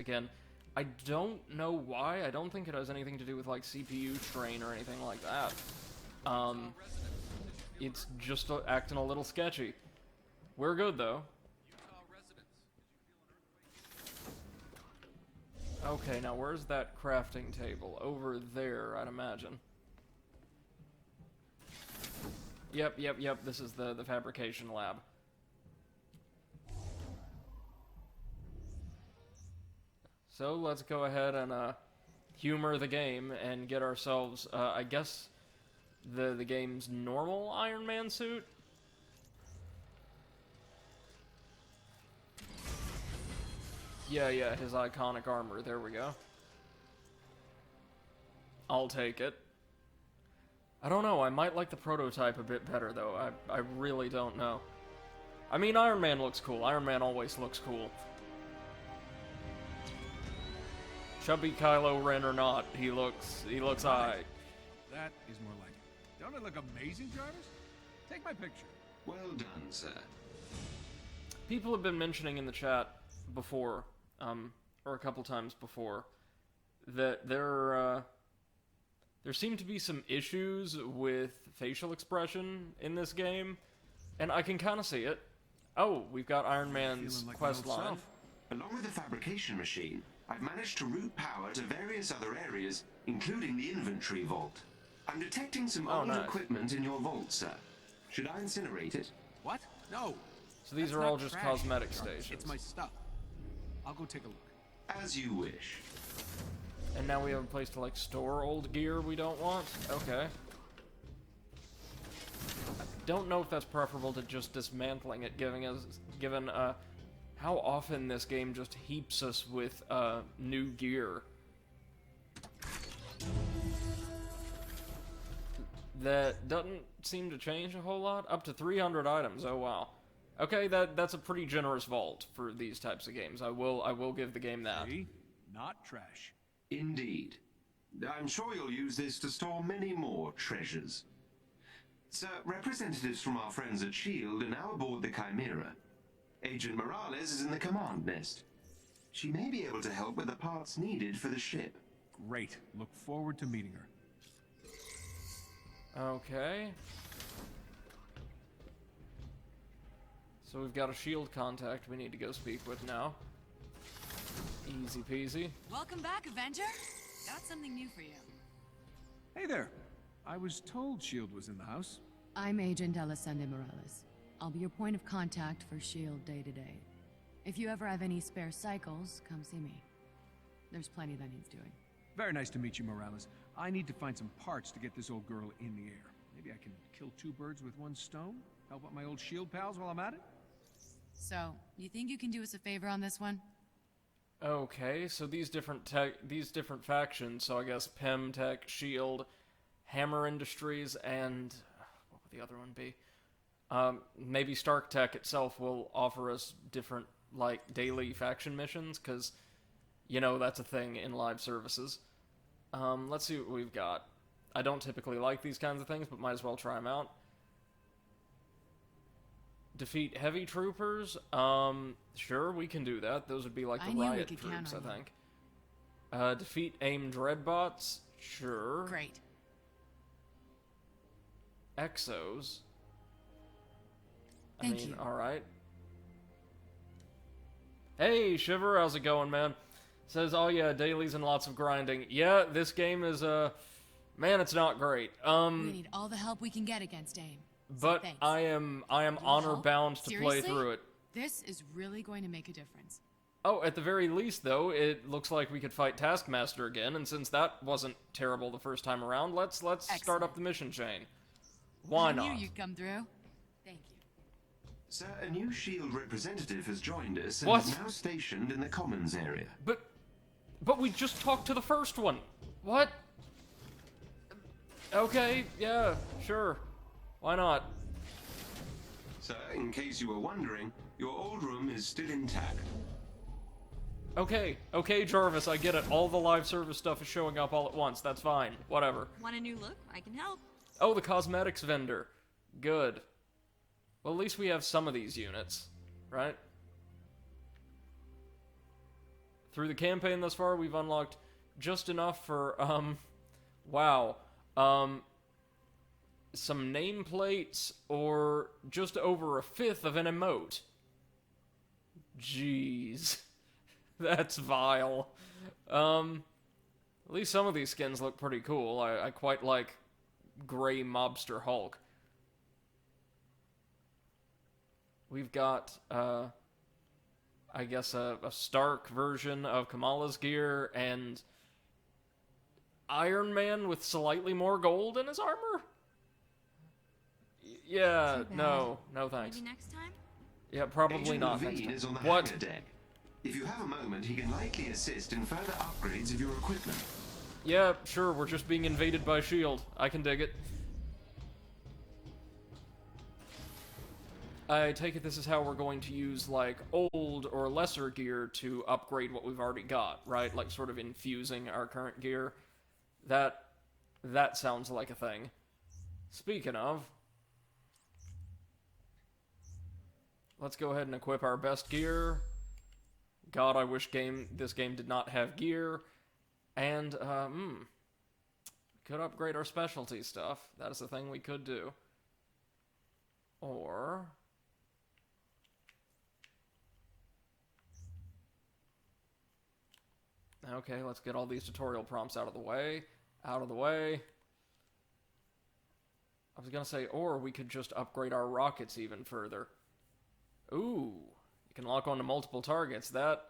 again. I don't know why. I don't think it has anything to do with, like, CPU strain or anything like that. It's just acting a little sketchy. We're good, though. Okay, now where's that crafting table? Over there, I'd imagine. Yep, this is the fabrication lab. So, let's go ahead and, humor the game and get ourselves, I guess, the game's normal Iron Man suit? Yeah, his iconic armor. There we go. I'll take it. I don't know, I might like the prototype a bit better, though. I really don't know. I mean, Iron Man looks cool. Iron Man always looks cool. Chubby Kylo Ren or not, he looks aight. That is more like it. Don't it look amazing, Jarvis? Take my picture. Well done, sir. People have been mentioning in the chat before, or a couple times before, that there seem to be some issues with facial expression in this game, and I can kind of see it. Oh, we've got Iron Man's quest line. Along with the fabrication machine, I've managed to route power to various other areas, including the inventory vault. I'm detecting some old equipment in your vault, sir. Should I incinerate it? What? No. So these are all just cosmetic stations. It's my stuff. I'll go take a look. As you wish. And now we have a place to, like, store old gear we don't want? Okay. I don't know if that's preferable to just dismantling it, given how often this game just heaps us with, new gear. That doesn't seem to change a whole lot. Up to 300 items, oh wow. Okay, that's a pretty generous vault for these types of games. I will give the game that. See? Not trash. Indeed. I'm sure you'll use this to store many more treasures. Sir, representatives from our friends at S.H.I.E.L.D. are now aboard the Chimera. Agent Morales is in the command nest. She may be able to help with the parts needed for the ship. Great. Look forward to meeting her. Okay. So we've got a S.H.I.E.L.D. contact we need to go speak with now. Easy peasy. Welcome back, Avenger. Got something new for you. Hey there. I was told S.H.I.E.L.D. was in the house. I'm Agent Alessandra Morales. I'll be your point of contact for S.H.I.E.L.D. day to day. If you ever have any spare cycles, come see me. There's plenty that needs doing. Very nice to meet you, Morales. I need to find some parts to get this old girl in the air. Maybe I can kill two birds with one stone? Help out my old S.H.I.E.L.D. pals while I'm at it? So, you think you can do us a favor on this one? Okay, so these different factions, so I guess Pemtech, S.H.I.E.L.D., Hammer Industries, and what would the other one be? Maybe Stark Tech itself will offer us different, like, daily faction missions, because, you know, that's a thing in live services. Let's see what we've got. I don't typically like these kinds of things, but might as well try them out. Defeat heavy troopers? Sure, we can do that. Those would be like the riot troops, I think. Defeat AIM dreadbots? Sure. Great. Exos? Thank you. Alright. Hey, Shiver, how's it going, man? Says, oh yeah, dailies and lots of grinding. Yeah, this game is, man, it's not great. We need all the help we can get against AIM. But I am honor bound to play through it. This is really going to make a difference. Oh, at the very least, though, it looks like we could fight Taskmaster again, and since that wasn't terrible the first time around, let's start up the mission chain. Why not? I knew you'd come through. Thank you. Sir, a new S.H.I.E.L.D. representative has joined us and What? is now stationed in the Commons area. But we just talked to the first one. What? Okay, yeah, sure. Why not? Sir, in case you were wondering, your old room is still intact. Okay, Jarvis, I get it. All the live service stuff is showing up all at once. That's fine. Whatever. Want a new look? I can help. Oh, the cosmetics vendor. Good. Well, at least we have some of these units, right? through the campaign thus far, we've unlocked just enough for, wow, some nameplates, or just over a fifth of an emote. Jeez. That's vile. At least some of these skins look pretty cool. I quite like Gray Mobster Hulk. We've got, I guess a Stark version of Kamala's gear, and Iron Man with slightly more gold in his armor? Yeah, no thanks. Maybe next time? Yeah, probably Agent not Levine next is time. on the What? hangar deck. If you have a moment, he can likely assist in further upgrades of your equipment. Yeah, sure, we're just being invaded by S.H.I.E.L.D. I can dig it. I take it this is how we're going to use, like, old or lesser gear to upgrade what we've already got, right? Like, sort of infusing our current gear. That sounds like a thing. Speaking of, let's go ahead and equip our best gear. God, I wish this game did not have gear. And, could upgrade our specialty stuff. That is a thing we could do. Or... okay, let's get all these tutorial prompts out of the way. Out of the way. I was gonna say, or we could just upgrade our rockets even further. Ooh, you can lock onto multiple targets. That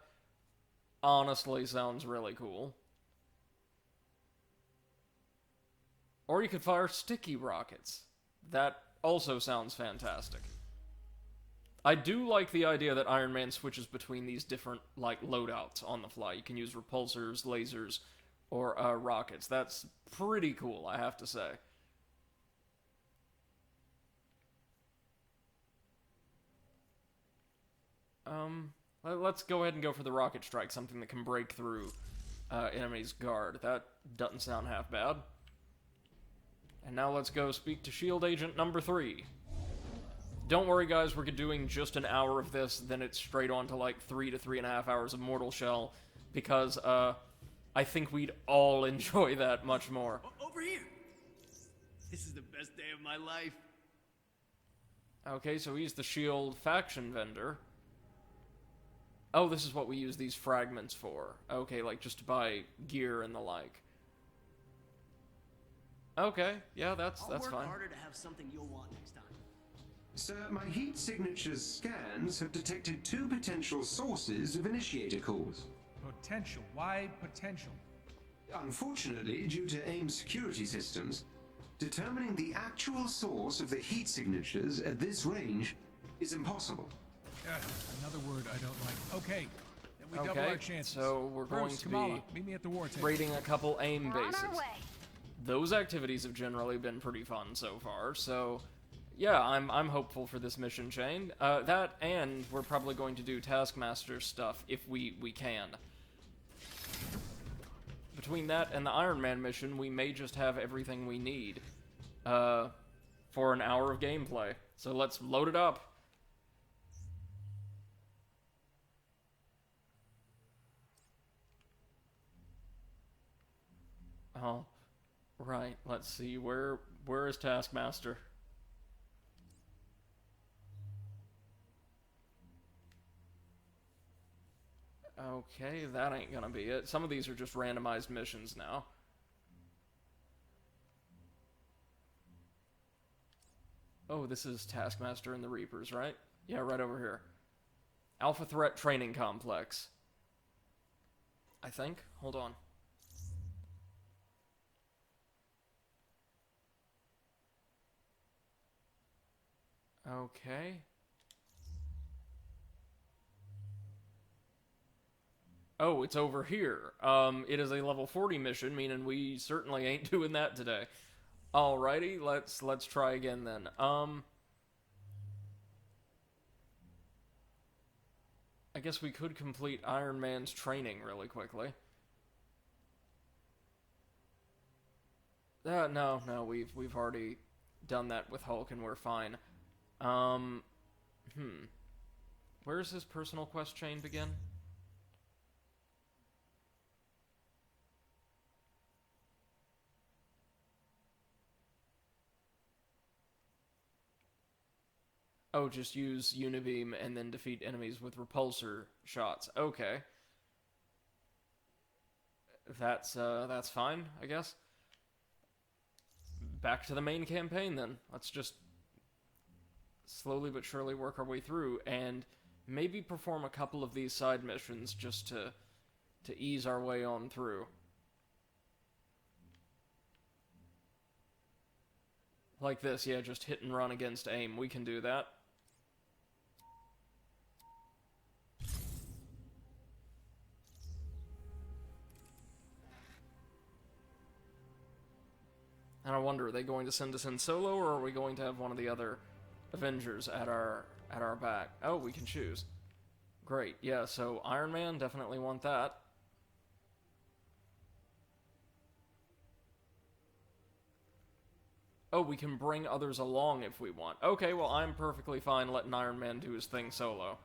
honestly sounds really cool. Or you could fire sticky rockets. That also sounds fantastic. I do like the idea that Iron Man switches between these different, like, loadouts on the fly. You can use repulsors, lasers, or rockets. That's pretty cool, I have to say. Let's go ahead and go for the rocket strike, something that can break through enemy's guard. That doesn't sound half bad. And now let's go speak to S.H.I.E.L.D. Agent number 3. Don't worry, guys, we're doing just an hour of this, then it's straight on to like 3 to 3.5 hours of Mortal Shell, because I think we'd all enjoy that much more. Over here! This is the best day of my life. Okay, so he's the S.H.I.E.L.D. faction vendor. Oh, this is what we use these fragments for. Okay, like just to buy gear and the like. Okay, yeah, that's fine. I'll work harder to have something you'll want next time. Sir, my heat signature's scans have detected 2 potential sources of initiator cores. Potential. Why potential? Unfortunately, due to AIM's security systems, determining the actual source of the heat signatures at this range is impossible. Another word I don't like. Okay, then we double our chances. So we're going to Kamala, be meet me at the war table. raiding a couple AIM We're on bases. our way. Those activities have generally been pretty fun so far, so yeah, I'm hopeful for this mission chain. That, and we're probably going to do Taskmaster stuff if we can. Between that and the Iron Man mission, we may just have everything we need for an hour of gameplay. So let's load it up. Oh, right. Let's see. Where is Taskmaster? Okay, that ain't gonna be it. Some of these are just randomized missions now. Oh, this is Taskmaster and the Reapers, right? Yeah, right over here. Alpha Threat Training Complex. I think. Hold on. Okay. Oh, it's over here. It is a level 40 mission, meaning we certainly ain't doing that today. Alrighty, let's try again then. I guess we could complete Iron Man's training really quickly. No, we've already done that with Hulk and we're fine. Where's his personal quest chain begin? Oh, just use Unibeam and then defeat enemies with repulsor shots. Okay. That's fine, I guess. Back to the main campaign, then. Let's just slowly but surely work our way through, and maybe perform a couple of these side missions just to ease our way on through. Like this, yeah, just hit and run against aim. We can do that. And I wonder, are they going to send us in solo, or are we going to have one of the other Avengers at our back? Oh, we can choose. Great, yeah, so Iron Man, definitely want that. Oh, we can bring others along if we want. Okay, well, I'm perfectly fine letting Iron Man do his thing solo.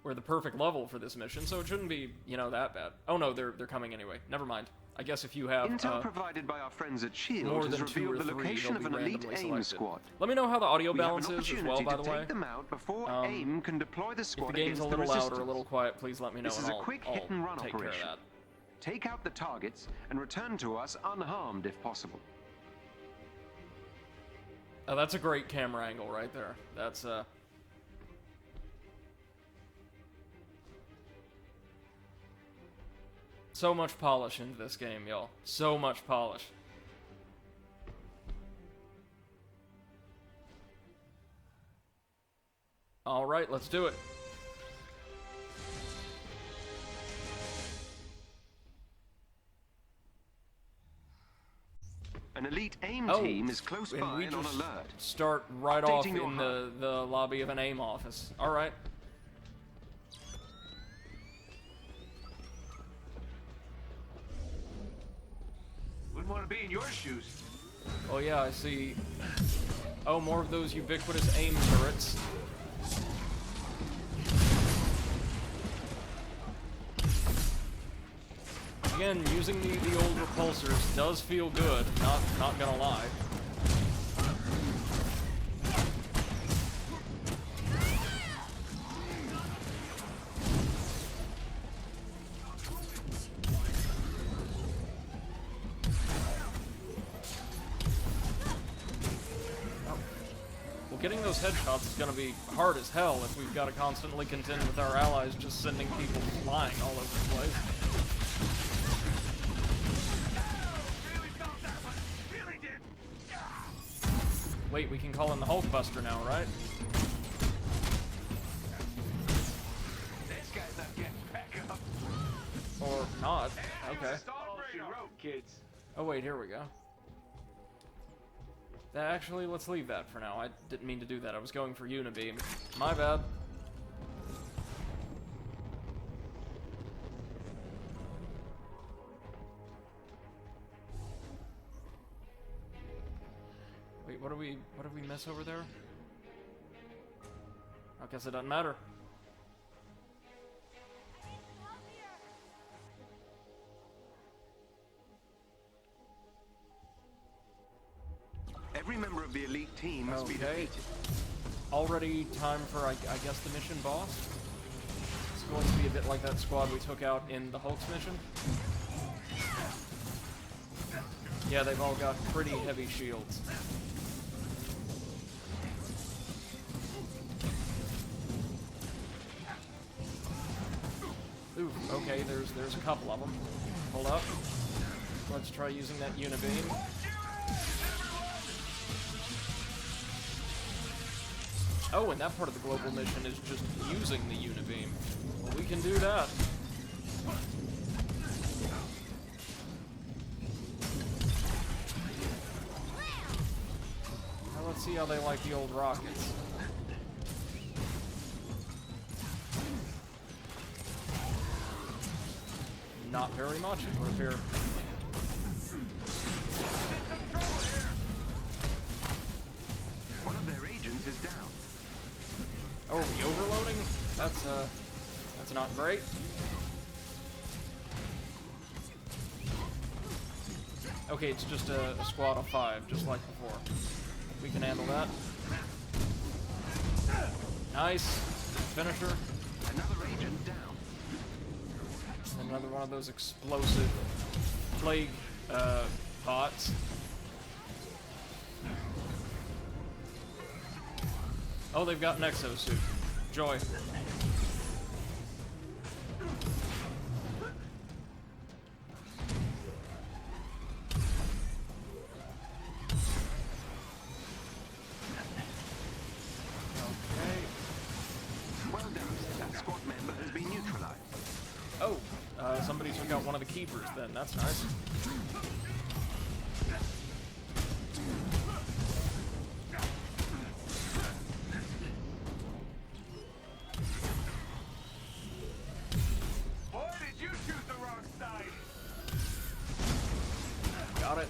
We're the perfect level for this mission, so it shouldn't be, that bad. Oh no, they're coming anyway. Never mind. I guess if you have Intel provided by our friends at SHIELD more has than 2 or revealed the 3, location of an elite randomly AIM selected. squad. Let me know how the audio We have balance an is as opportunity well, by to the way. take them out before AIM can deploy the If squad the game's against a little the loud resistance. or a little quiet, please let me know, This is and a quick I'll hit-and-run take care of operation. that. Take out the targets and return to us unharmed if possible. Oh, that's a great camera angle right there. That's, so much polish into this game, y'all. So much polish. Alright, let's do it. An elite AIM Oh, team is close and by we and on just alert. start right off Updating your in the lobby of an AIM office. Alright. Wouldn't want to be in your shoes. Oh yeah, I see. Oh, more of those ubiquitous AIM turrets. Again, using the old repulsors does feel good, not gonna lie. Well, getting those headshots is gonna be hard as hell if we've got to constantly contend with our allies just sending people flying all over the place. Wait, we can call in the Hulkbuster now, right? This guy's not getting back up. Or not. Okay. All she wrote, kids. Oh wait, here we go. Actually, let's leave that for now. I didn't mean to do that. I was going for Unibeam. My bad. Wait, what do we miss over there? I guess it doesn't matter. Every member of the elite team must be Okay. defeated. Already time for, I guess, the mission boss. It's going to be a bit like that squad we took out in the Hulk's mission. Yeah, they've all got pretty heavy shields. Ooh, okay, there's a couple of them. Hold up. Let's try using that Unibeam. Oh, and that part of the global mission is just using the Unibeam. Well, we can do that. Now let's see how they like the old rockets. Not very much, it would appear. One of their agents is down. Oh, are we overloading? That's not great. Okay, it's just a squad of 5, just like before. We can handle that. Nice. Finisher. Another agent down. Another one of those explosive plague bots. Oh, they've got an exosuit. Joy. Somebody took out one of the keepers then. That's nice. Boy, did you choose the wrong side! Got it.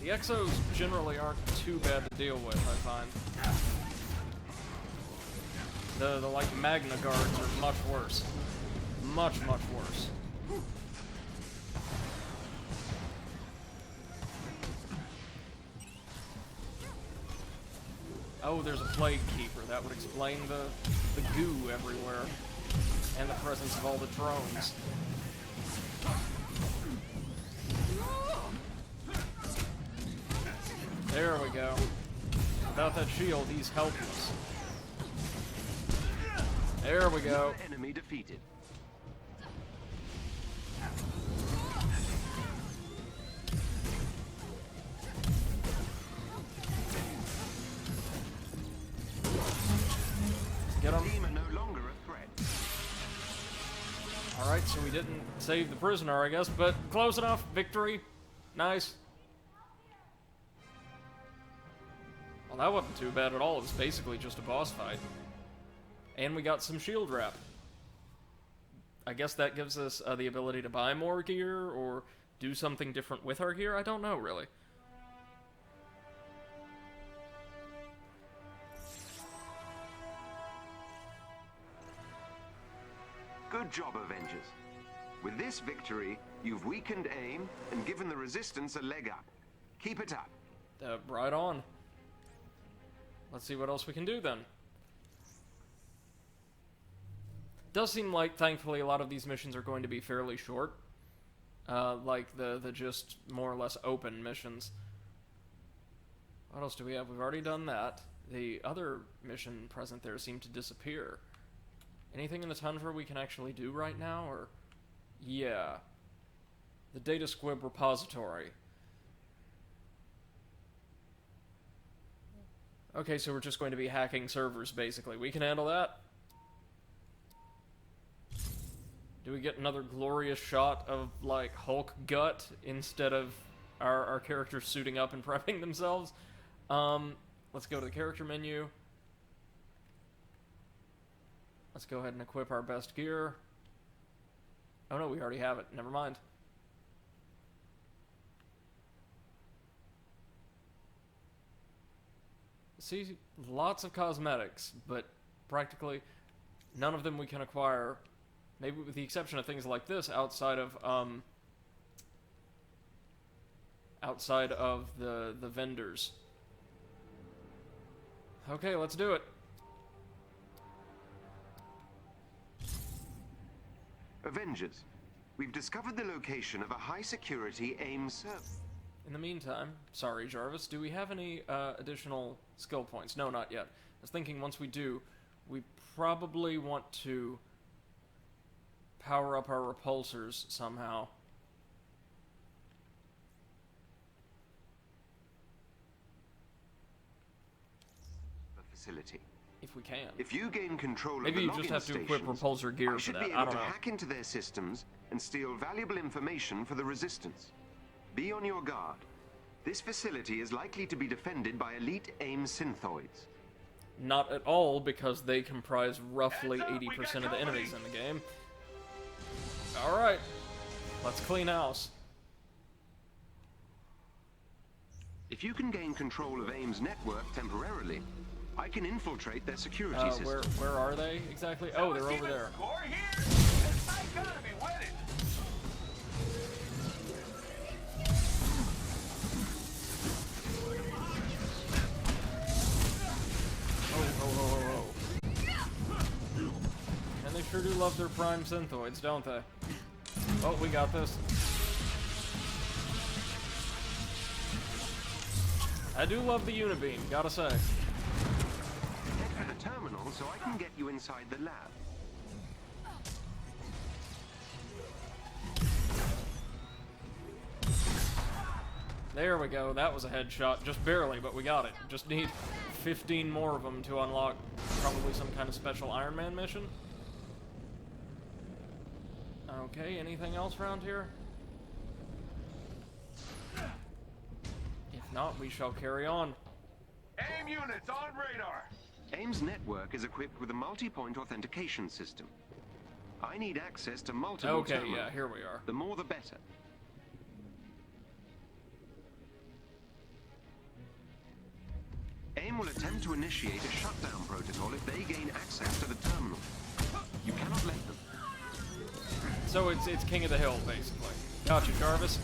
The exos generally aren't too bad to deal with, I find. The like Magna guards are much worse. Much worse. Oh, there's a plague keeper. That would explain the goo everywhere. And the presence of all the drones. There we go. Without that shield, he's helpless. There we go. Enemy defeated. Get him. Team are no longer a threat. Alright, so we didn't save the prisoner, I guess, but close enough. Victory. Nice. Well, that wasn't too bad at all. It was basically just a boss fight. And we got some shield wrap. I guess that gives us the ability to buy more gear or do something different with our gear. I don't know, really. Good job, Avengers. With this victory, you've weakened AIM and given the Resistance a leg up. Keep it up. Right on. Let's see what else we can do then. Does seem like, thankfully, a lot of these missions are going to be fairly short. Like the just more or less open missions. What else do we have? We've already done that. The other mission present there seemed to disappear. Anything in the tundra we can actually do right now, or... Yeah. The Data Squib repository. Okay, so we're just going to be hacking servers, basically. We can handle that. Do we get another glorious shot of, like, Hulk gut instead of our characters suiting up and prepping themselves? Let's go to the character menu. Let's go ahead and equip our best gear. Oh no, we already have it. Never mind. See, lots of cosmetics, but practically none of them we can acquire, maybe with the exception of things like this, outside of the vendors. Okay, let's do it. Avengers, we've discovered the location of a high-security AIM server. In the meantime, sorry Jarvis, do we have any additional skill points? No, not yet. I was thinking once we do, we probably want to power up our repulsors somehow. Facility. If we can. If you gain control Maybe of you the just login have to equip stations, repulsor gear I for should that. be I able don't to know. hack into their systems and steal valuable information for the Resistance. Be on your guard. This facility is likely to be defended by elite AIM synthoids. Not at all, because they comprise roughly 80% of the enemies in the game. Alright. Let's clean house. If you can gain control of AIM's network temporarily, I can infiltrate their security system. Where are they exactly? Oh, they're over there. Score here? It's my economy, win it! Oh. love their prime synthoids, don't they? Oh, we got this. I do love the Unibeam, gotta say. Head for the terminal so I can get you inside the lab. There we go, that was a headshot. Just barely, but we got it. Just need 15 more of them to unlock probably some kind of special Iron Man mission. Okay, anything else around here? If not, we shall carry on. AIM units on radar! AIM's network is equipped with a multi-point authentication system. I need access to multiple Okay, terminals. yeah, here we are. The more the better. AIM will attempt to initiate a shutdown protocol if they gain access to the terminal. You cannot let them. So it's King of the Hill, basically. Gotcha, Jarvis.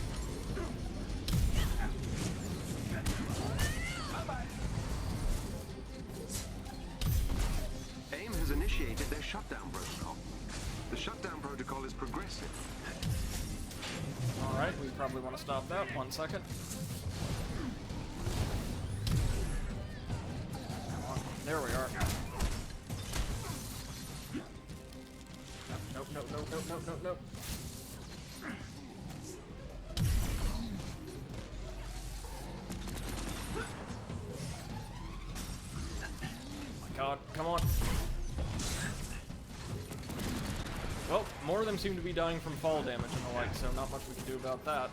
AIM has initiated their shutdown protocol. The shutdown protocol is progressive. Alright, we probably want to stop that. 1 second. There we are. Nope, nope, nope, nope, nope, nope, nope. My god, come on. Well, more of them seem to be dying from fall damage and the like, so not much we can do about that.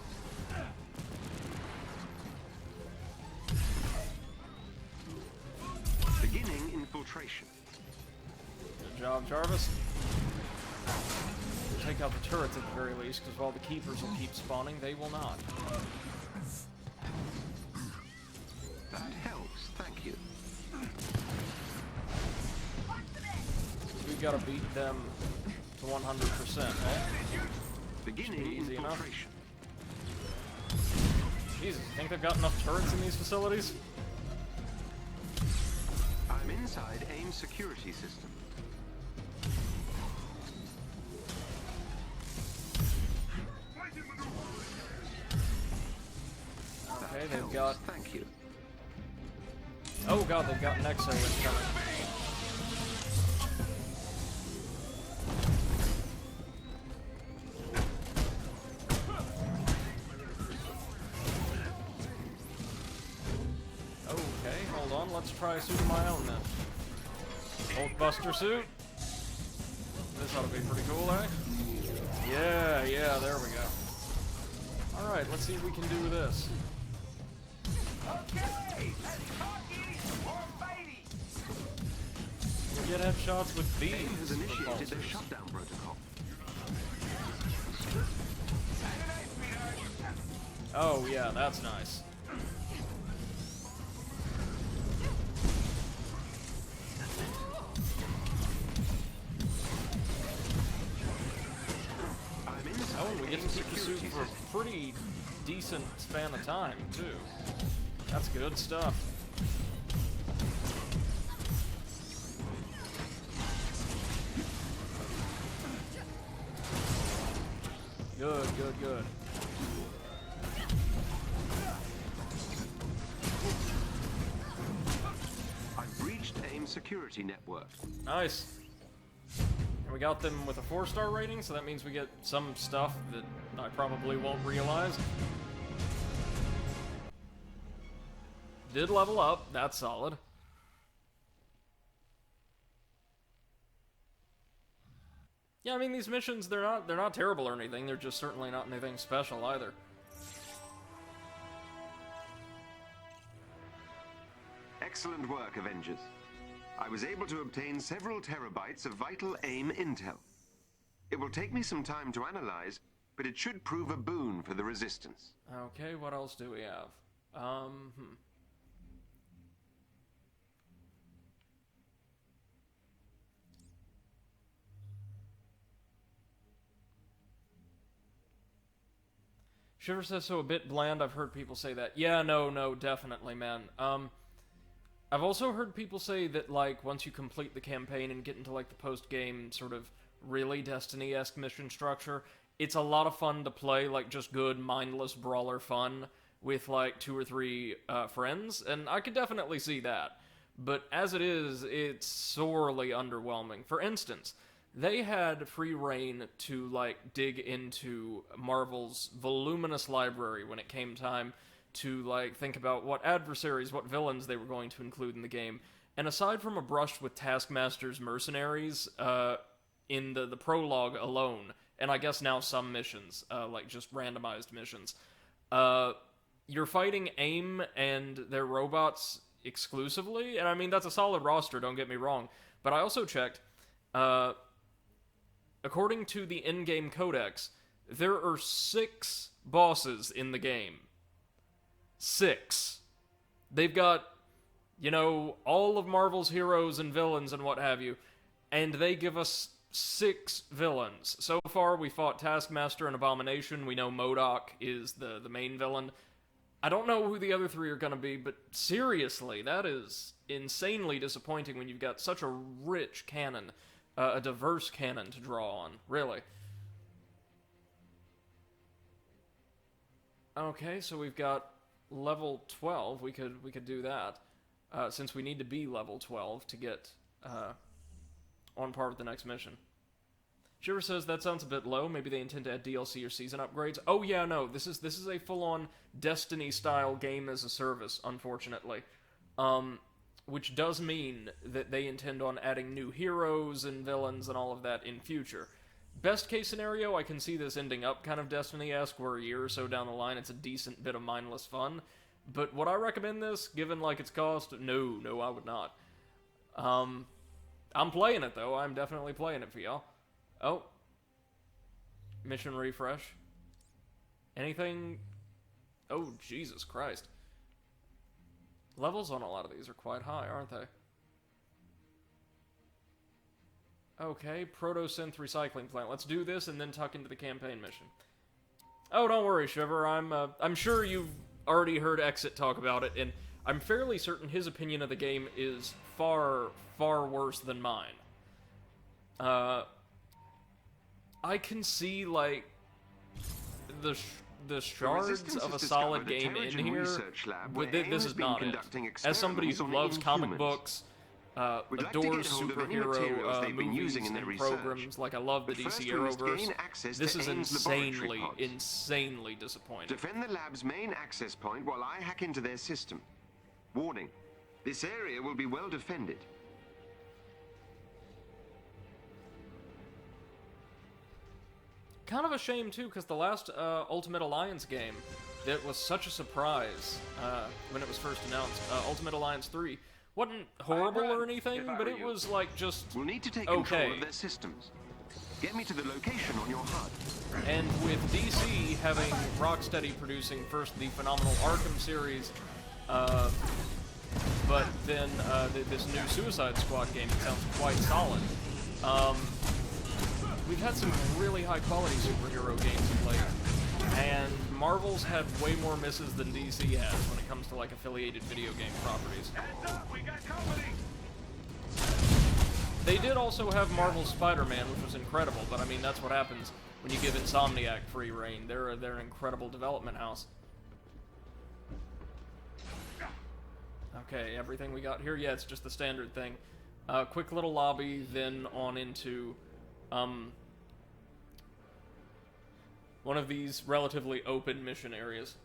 Beginning infiltration. Good job, Jarvis. We'll take out the turrets at the very least, because while the keepers will keep spawning, they will not. That helps, thank you. We've got to beat them to 100%, eh? Beginning Easy enough. infiltration. Jesus, you think they've got enough turrets in these facilities? I'm inside AIM security system. Okay, they've got... Thank you. Oh god, they've got Nexo incoming. Okay, hold on, let's try a suit of my own then. Hulkbuster suit. This ought to be pretty cool, eh? Yeah, there we go. Alright, let's see if we can do this. Okay, let's talk or fighty! We get headshots with these. AIM has initiated their repulsors. shutdown protocol. Oh yeah, that's nice. I'm inside Oh, and we get to AIM keep the suit security for a system. pretty decent span of time, too. That's good stuff. Good, good, good. I've breached AIM security network. Nice. And we got them with a 4-star rating, so that means we get some stuff that I probably won't realize. Did level up, that's solid. Yeah, I mean these missions they're not terrible or anything, they're just certainly not anything special either. Excellent work, Avengers. I was able to obtain several terabytes of vital AIM intel. It will take me some time to analyze, but it should prove a boon for the Resistance. Okay, what else do we have? Shiver says so a bit bland. I've heard people say that. Yeah, no, definitely, man. I've also heard people say that, like, once you complete the campaign and get into, like, the post-game sort of really Destiny-esque mission structure. It's a lot of fun to play, like, just good, mindless brawler fun with, like, 2 or 3 friends, and I could definitely see that. But as it is, it's sorely underwhelming. For instance, they had free reign to, like, dig into Marvel's voluminous library when it came time to, like, think about what adversaries, what villains they were going to include in the game. And aside from a brush with Taskmaster's mercenaries, in the prologue alone, and I guess now some missions, like just randomized missions, you're fighting AIM and their robots exclusively, and I mean, that's a solid roster, don't get me wrong, but I also checked, according to the in-game codex, there are 6 bosses in the game. 6. They've got, you know, all of Marvel's heroes and villains and what have you, and they give us 6 villains. So far, we fought Taskmaster and Abomination. We know MODOK is the main villain. I don't know who the other 3 are going to be, but seriously, that is insanely disappointing when you've got such a rich canon, a diverse canon to draw on, really. Okay, so we've got level 12. We could do that, since we need to be level 12 to get on par with the next mission. Shiver says that sounds a bit low. Maybe they intend to add DLC or season upgrades. Oh yeah, no. This is a full-on Destiny-style game as a service, unfortunately. Which does mean that they intend on adding new heroes and villains and all of that in future. Best case scenario, I can see this ending up kind of Destiny-esque, where a year or so down the line it's a decent bit of mindless fun. But would I recommend this, given like its cost? No, I would not. I'm playing it though. I'm definitely playing it for y'all. Oh. Mission refresh. Anything? Oh, Jesus Christ. Levels on a lot of these are quite high, aren't they? Okay, Protosynth Recycling Plant. Let's do this and then tuck into the campaign mission. Oh, don't worry, Shiver. I'm sure you've already heard Exit talk about it, and I'm fairly certain his opinion of the game is far, far worse than mine. I can see, like, the shards of a solid game in here. This is not it. As somebody who loves comic books, adores superhero movies and programs, like I love the DC Arrowverse, this is insanely disappointing. Defend the lab's main access point while I hack into their system. Warning, this area will be well defended. Kind of a shame, too, because the last Ultimate Alliance game that was such a surprise when it was first announced, Ultimate Alliance 3, wasn't horrible or anything, but it was, like, just we'll need to take control of their systems. Get me to the location on your HUD. And with DC having Rocksteady producing first the phenomenal Arkham series, but then this new Suicide Squad game, it sounds quite solid. We've had some really high-quality superhero games of late, and Marvel's had way more misses than DC has when it comes to, like, affiliated video game properties. Heads up, we got company. They did also have Marvel's Spider-Man, which was incredible, but I mean, that's what happens when you give Insomniac free reign. They're an incredible development house. Okay, everything we got here? Yeah, it's just the standard thing. Quick little lobby, then on into one of these relatively open mission areas.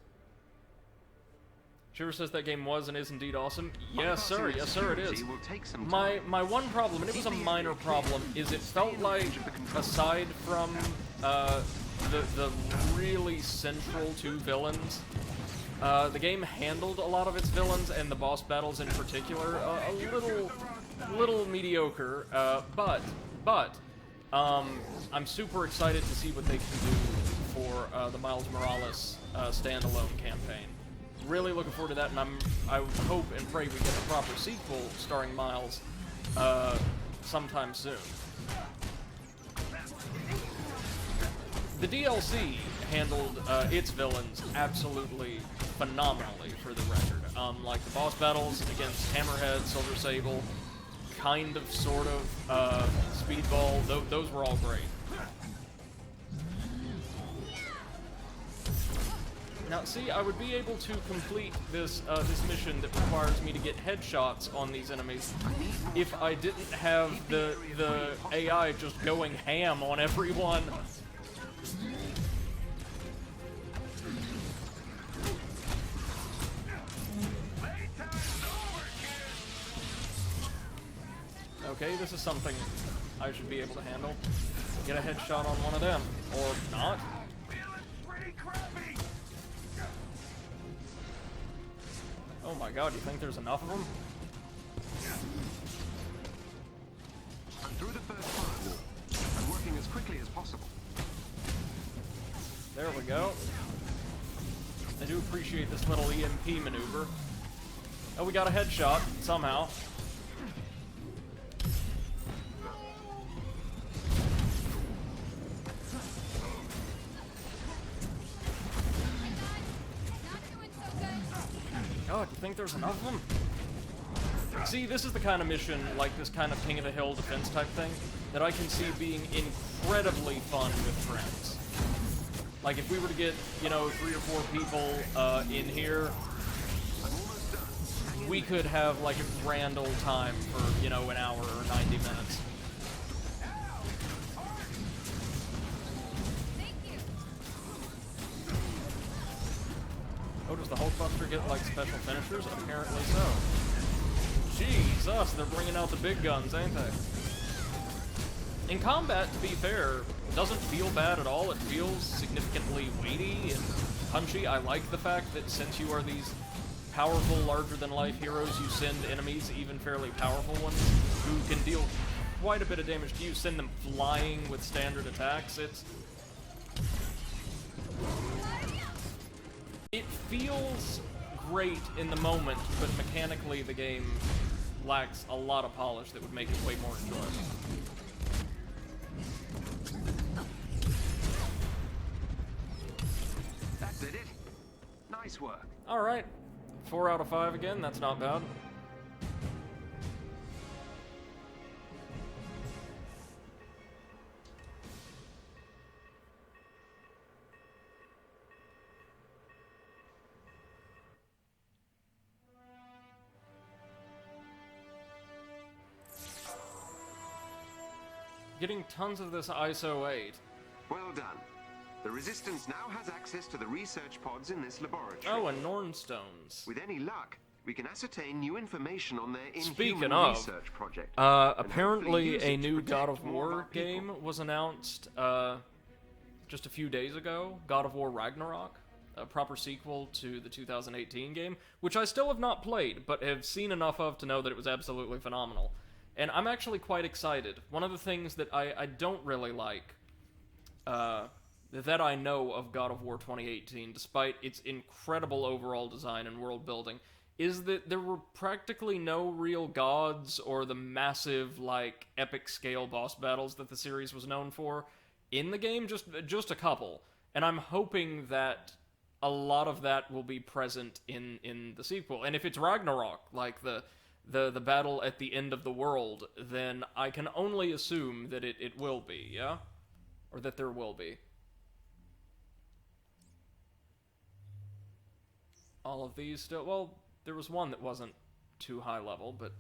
Shiver says that game was and is indeed awesome. Yes, sir. Yes, sir, it is. My one problem, and it was a minor problem, is it felt like, aside from the really central 2 villains, the game handled a lot of its villains and the boss battles in particular a little mediocre. But I'm super excited to see what they can do for the Miles Morales standalone campaign. Really looking forward to that, and I hope and pray we get a proper sequel starring Miles sometime soon. The DLC handled its villains absolutely phenomenally, for the record. Like the boss battles against Hammerhead, Silver Sable, kind of, sort of, speedball, those were all great. Now, see, I would be able to complete this this mission that requires me to get headshots on these enemies if I didn't have the AI just going ham on everyone. Okay, this is something I should be able to handle. Get a headshot on one of them. Or not. Oh my god, you think there's enough of them? I'm through the first firewall. I'm working as quickly as possible. There we go. I do appreciate this little EMP maneuver. Oh, we got a headshot, somehow. God, you think there's enough of them? See, this is the kind of mission, like this kind of King of the Hill defense type thing, that I can see being incredibly fun with friends. Like, if we were to get, you know, 3 or 4 people in here, we could have, like, a grand old time for, you know, an hour or 90 minutes. Oh, does the Hulkbuster get, like, special finishers? Apparently so. Jesus, they're bringing out the big guns, ain't they? In combat, to be fair, it doesn't feel bad at all. It feels significantly weighty and punchy. I like the fact that since you are these powerful, larger-than-life heroes, you send enemies, even fairly powerful ones, who can deal quite a bit of damage to you, send them flying with standard attacks. It feels great in the moment, but mechanically the game lacks a lot of polish that would make it way more enjoyable. That did it. Nice work. Alright. 4 out of 5 again, that's not bad. Getting tons of this ISO 8. Well done. The Resistance now has access to the research pods in this laboratory. Oh, and Nornstones. With any luck, we can ascertain new information on their Speaking Inhuman of, research project. apparently use a it to new protect God of more of War our people. game was announced just a few days ago. God of War Ragnarok, a proper sequel to the 2018 game, which I still have not played, but have seen enough of to know that it was absolutely phenomenal. And I'm actually quite excited. One of the things that I don't really like, that I know of God of War 2018, despite its incredible overall design and world building, is that there were practically no real gods or the massive, like, epic scale boss battles that the series was known for in the game, just a couple. And I'm hoping that a lot of that will be present in the sequel. And if it's Ragnarok, like the battle at the end of the world, then I can only assume that it will be, yeah? Or that there will be. All of these still, well, there was one that wasn't too high level, but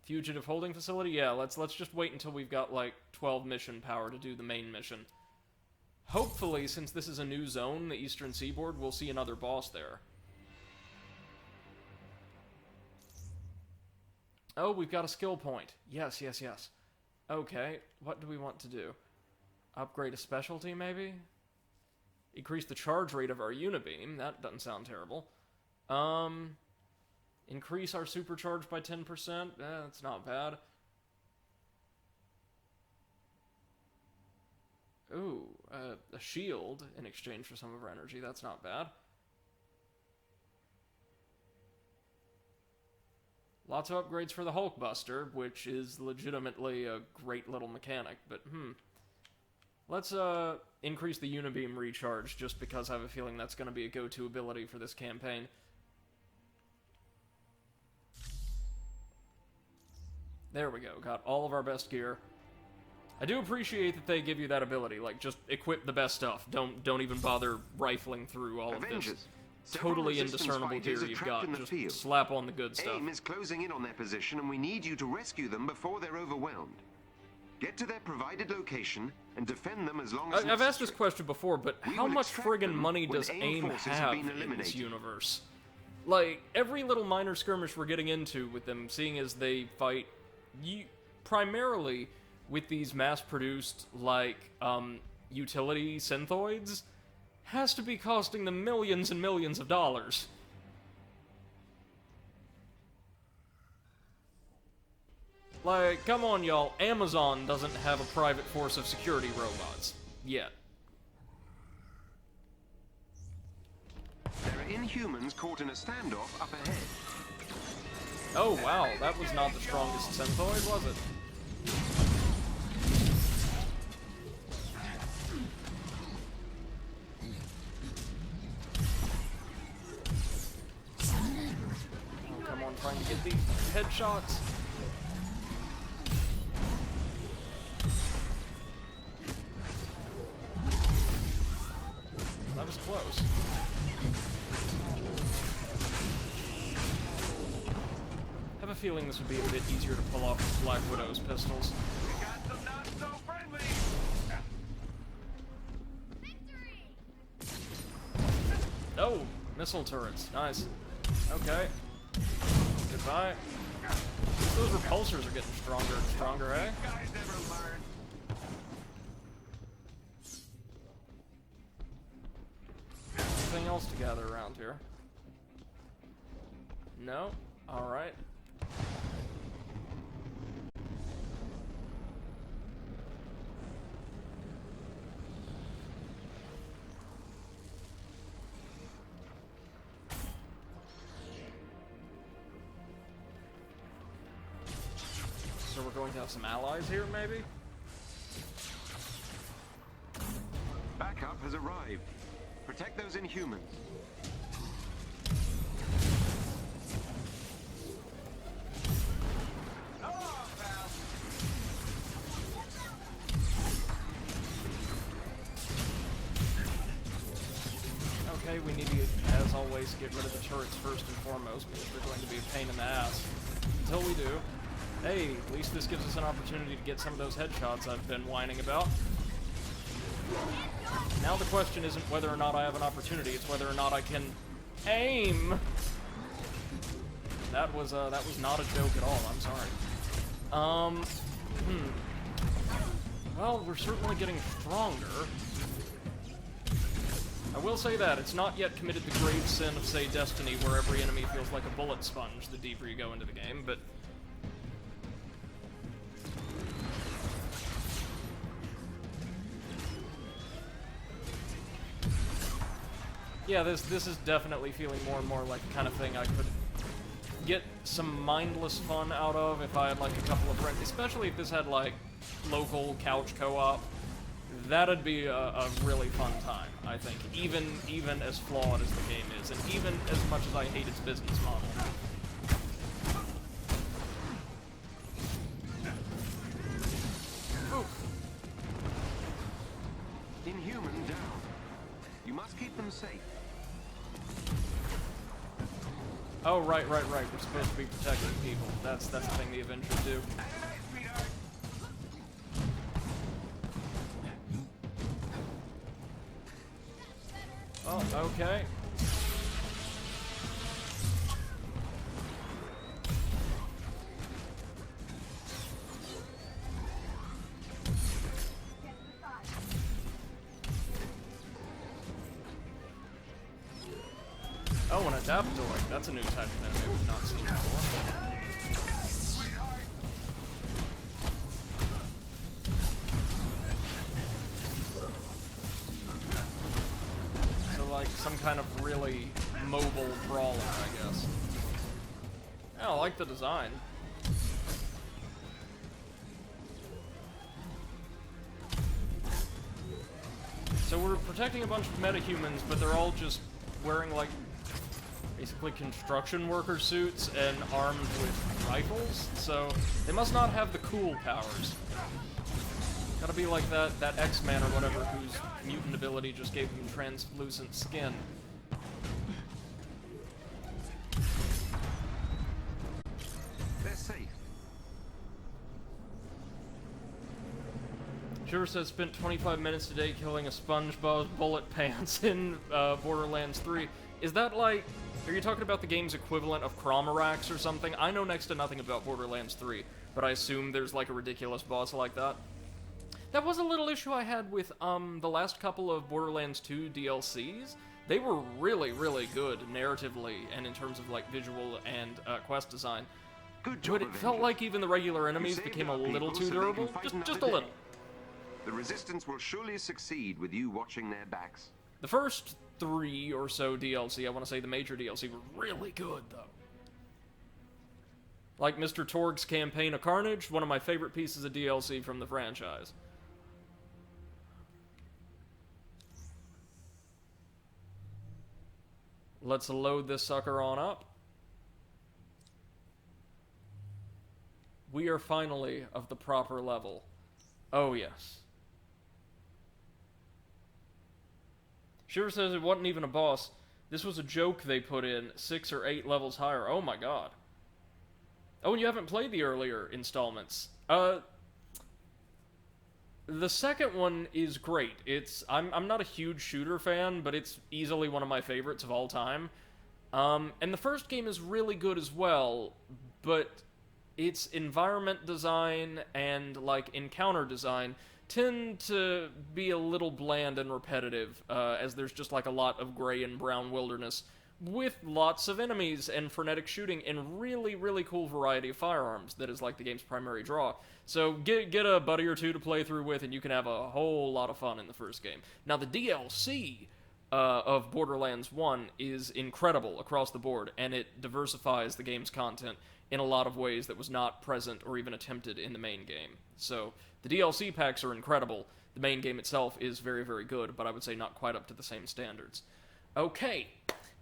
Fugitive Holding Facility, yeah, let's just wait until we've got like 12 mission power to do the main mission. Hopefully, since this is a new zone, the Eastern Seaboard, we'll see another boss there. Oh, we've got a skill point. Yes, yes, yes. Okay, what do we want to do? Upgrade a specialty, maybe? Increase the charge rate of our unibeam. That doesn't sound terrible. Increase our supercharge by 10%. That's not bad. Ooh, a shield in exchange for some of our energy. That's not bad. Lots of upgrades for the Hulkbuster, which is legitimately a great little mechanic, but let's increase the Unibeam recharge, just because I have a feeling that's going to be a go-to ability for this campaign. There we go. Got all of our best gear. I do appreciate that they give you that ability. Like, just equip the best stuff. Don't even bother rifling through all of Avengers. this Several totally resistance indiscernible gear fighters are you've trapped got. in the Just field. slap on the good stuff. AIM is closing in on their position, and we need you to rescue them before they're overwhelmed. Get to their provided location and defend them as long as I've asked this necessary. question before, but We how will much extract friggin' them money when does AIM AIM forces have have been in this eliminated. universe? Like, every little minor skirmish we're getting into with them, seeing as they fight primarily with these mass-produced, like, utility synthoids, has to be costing them millions and millions of dollars. Like, come on, y'all. Amazon doesn't have a private force of security robots. Yet. There are Inhumans caught in a standoff up ahead. Oh, wow. That was not the strongest synthoid, was it? Oh, come on, trying to get these headshots. That was close. I have a feeling this would be a bit easier to pull off with Black Widow's pistols. We got some not so friendly. Oh, missile turrets. Nice. Okay. Goodbye. Those repulsors are getting stronger and stronger, eh? Guys never learn. Anything else to gather around here? No? Alright. So we're going to have some allies here, maybe? Backup has arrived. Protect those Inhumans. Hello, pal. Okay, we need to, as always, get rid of the turrets first and foremost, because they're going to be a pain in the ass. Until we do. Hey, at least this gives us an opportunity to get some of those headshots I've been whining about. Now the question isn't whether or not I have an opportunity, it's whether or not I can aim. That was not a joke at all, I'm sorry. Well, we're certainly getting stronger. I will say that, it's not yet committed the grave sin of, say, Destiny, where every enemy feels like a bullet sponge the deeper you go into the game, but... yeah, this is definitely feeling more and more like the kind of thing I could get some mindless fun out of if I had, like, a couple of friends, especially if this had, like, local couch co-op. That'd be a really fun time, I think, even as flawed as the game is, and even as much as I hate its business model. Oof. Inhuman down. You must keep them safe. Oh, right. We're supposed to be protecting people. That's the thing the Avengers do. Hey, sweetheart. Oh, okay. Oh, an adaptoid. That's a new type of enemy we've not seen before. So, like, some kind of really mobile brawler, I guess. Yeah, I like the design. So we're protecting a bunch of metahumans, but they're all just wearing, like, basically construction worker suits and armed with rifles, so they must not have the cool powers. Gotta be like that X-Man or whatever whose mutant ability just gave him translucent skin. They're safe. Shiver says spent 25 minutes today killing a SpongeBob bullet pants in Borderlands 3. Is that like... Are you talking about the game's equivalent of Cromarax or something? I know next to nothing about Borderlands 3, but I assume there's like a ridiculous boss like that. That was a little issue I had with the last couple of Borderlands 2 DLCs. They were really, really good narratively and in terms of like visual and quest design. Good job, But it felt Avengers. like even the regular enemies saved became a our little people too so they can durable. fight Just another a little. day. The Resistance will surely succeed with you watching their backs. The first 3 or so DLC, I want to say the major DLC, were really good, though. Like Mr. Torg's Campaign of Carnage, one of my favorite pieces of DLC from the franchise. Let's load this sucker on up. We are finally of the proper level. Oh, yes. Shiver says it wasn't even a boss. This was a joke they put in 6 or 8 levels higher. Oh my god. Oh, and you haven't played the earlier installments. The second one is great. I'm not a huge shooter fan, but it's easily one of my favorites of all time. And the first game is really good as well, but its environment design and like encounter design tend to be a little bland and repetitive, as there's just like a lot of gray and brown wilderness with lots of enemies and frenetic shooting and really, really cool variety of firearms that is like the game's primary draw. So get a buddy or two to play through with and you can have a whole lot of fun in the first game. Now the DLC of Borderlands 1 is incredible across the board, and it diversifies the game's content in a lot of ways that was not present or even attempted in the main game. So the DLC packs are incredible. The main game itself is very, very good, but I would say not quite up to the same standards. Okay,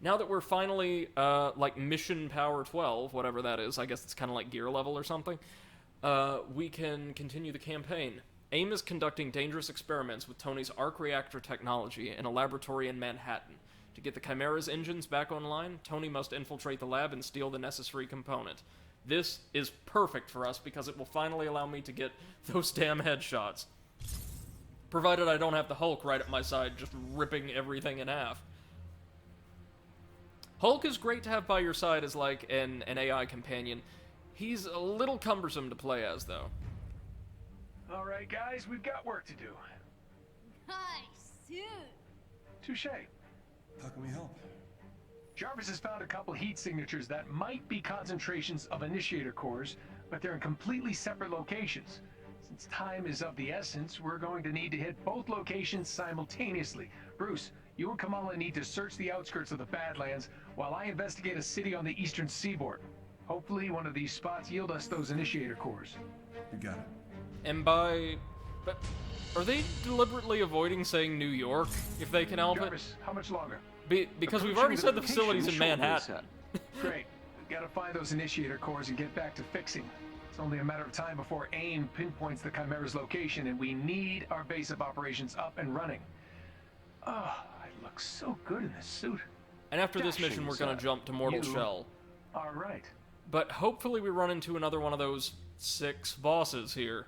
now that we're finally, like, Mission Power 12, whatever that is, I guess it's kind of like gear level or something, we can continue the campaign. AIM is conducting dangerous experiments with Tony's arc reactor technology in a laboratory in Manhattan. To get the Chimera's engines back online, Tony must infiltrate the lab and steal the necessary component. This is perfect for us because it will finally allow me to get those damn headshots. Provided I don't have the Hulk right at my side just ripping everything in half. Hulk is great to have by your side as like an AI companion. He's a little cumbersome to play as, though. All right, guys, we've got work to do. Hi, suit. Touche. How can we help? Jarvis has found a couple heat signatures that might be concentrations of initiator cores, but they're in completely separate locations. Since time is of the essence, we're going to need to hit both locations simultaneously. Bruce, you and Kamala need to search the outskirts of the Badlands while I investigate a city on the eastern seaboard. Hopefully one of these spots yield us those initiator cores. You got it. And but are they deliberately avoiding saying New York if they can help Jarvis, how much longer? it? Because we've already said the facility's in Manhattan. Great. We've got to find those initiator cores and get back to fixing. It's only a matter of time before AIM pinpoints the Chimera's location, and we need our base of operations up and running. Oh, I look so good in this suit. And after this mission, we're going to jump to Mortal Shell. All right. But hopefully we run into another one of those 6 bosses here.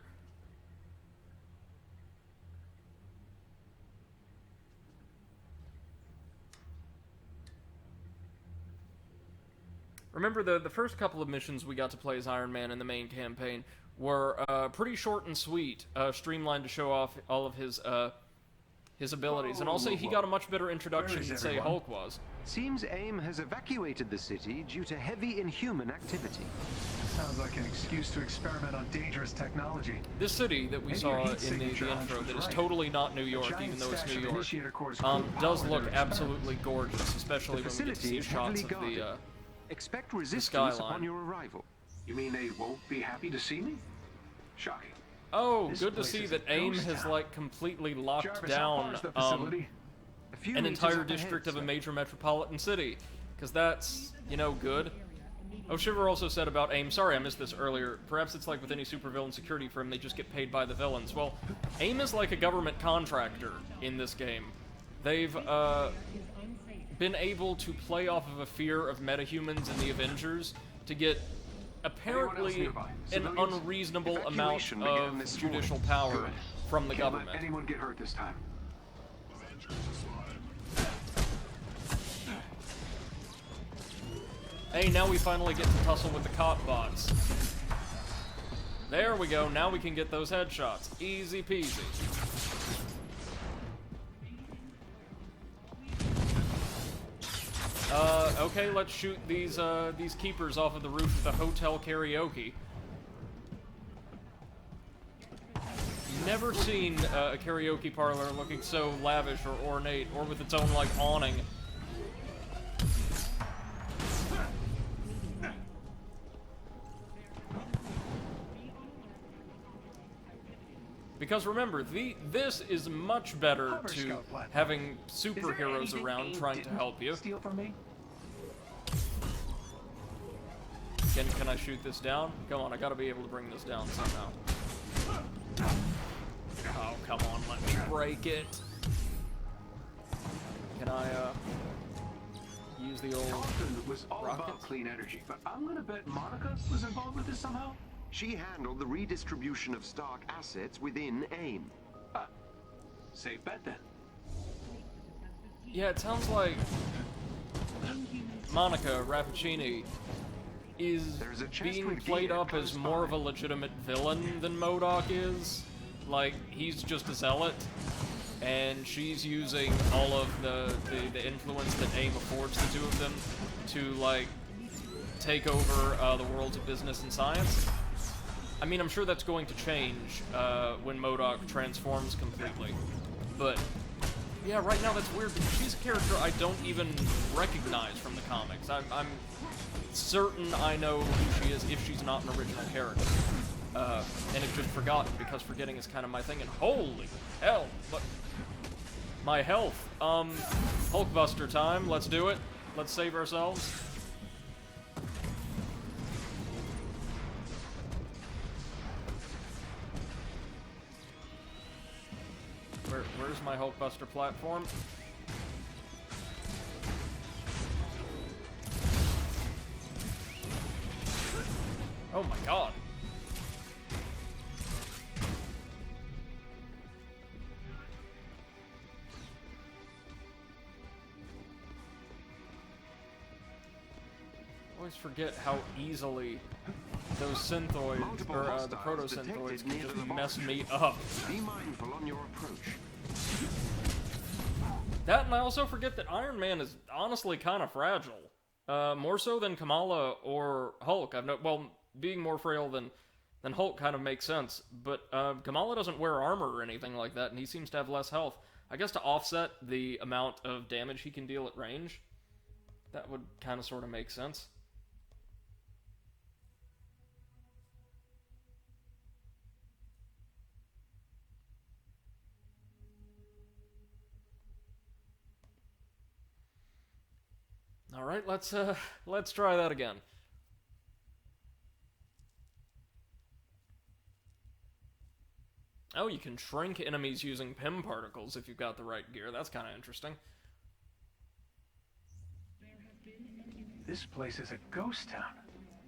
Remember, the first couple of missions we got to play as Iron Man in the main campaign were pretty short and sweet, streamlined to show off all of his abilities. And I'll say he got a much better introduction than, say, Hulk was. Seems AIM has evacuated the city due to heavy inhuman activity. Sounds like an excuse to experiment on dangerous technology. This city that we saw in the intro that is totally not New York, even though it's New York, does look absolutely gorgeous, especially when we get to see shots of the Expect resistance skyline. upon your arrival. You mean they won't be happy to see me? Shocking. Oh, This good to place see is that a AIM ghost has, town. like, completely locked Jarvis, how far down is the facility? A few an meters entire up ahead, district of a sir. major metropolitan city. because that's, you know, good. Oh, Shiver also said about AIM, sorry I missed this earlier, perhaps it's like with any supervillain security firm, they just get paid by the villains. Well, AIM is like a government contractor in this game. They've, been able to play off of a fear of metahumans in the Avengers to get apparently an unreasonable amount of judicial power from the government. Can't let anyone get hurt this time. Hey, now we finally get to tussle with the cop bots. There we go, now we can get those headshots. Easy peasy. Okay, let's shoot these keepers off of the roof of the hotel karaoke. Never seen a karaoke parlor looking so lavish or ornate, or with its own, like, awning. Because remember, this is much better to having superheroes around trying to help you. Steal from me? Can I shoot this down? Come on, I gotta be able to bring this down somehow. Oh, come on, let me break it. Can I, use the old Dalton was all rockets? about clean energy, but I'm gonna bet Monica was involved with this somehow. She handled the redistribution of Stark assets within AIM. Safe bet then. Yeah, it sounds like Monica Rappaccini is being played up as more of a legitimate villain than MODOK is. Like, he's just a zealot, and she's using all of the influence that AIM affords the two of them to, like, take over the worlds of business and science. I mean, I'm sure that's going to change when MODOK transforms completely. But, yeah, right now that's weird because she's a character I don't even recognize from the comics. I'm certain I know who she is if she's not an original character. And it's just forgotten because forgetting is kind of my thing. And holy hell, but my health. Hulkbuster time. Let's do it. Let's save ourselves. Where's my Hulkbuster platform? Oh my god. I always forget how easily those synthoids, or the proto-synthoids, can just mess me up. Be mindful on your approach. That, and I also forget that Iron Man is honestly kind of fragile. More so than Kamala or Hulk. Well, being more frail than Hulk kind of makes sense, but Kamala doesn't wear armor or anything like that, and he seems to have less health. I guess to offset the amount of damage he can deal at range, that would kind of sort of make sense. All right, let's try that again. Oh, you can shrink enemies using PIM particles if you've got the right gear. That's kind of interesting. This place is a ghost town.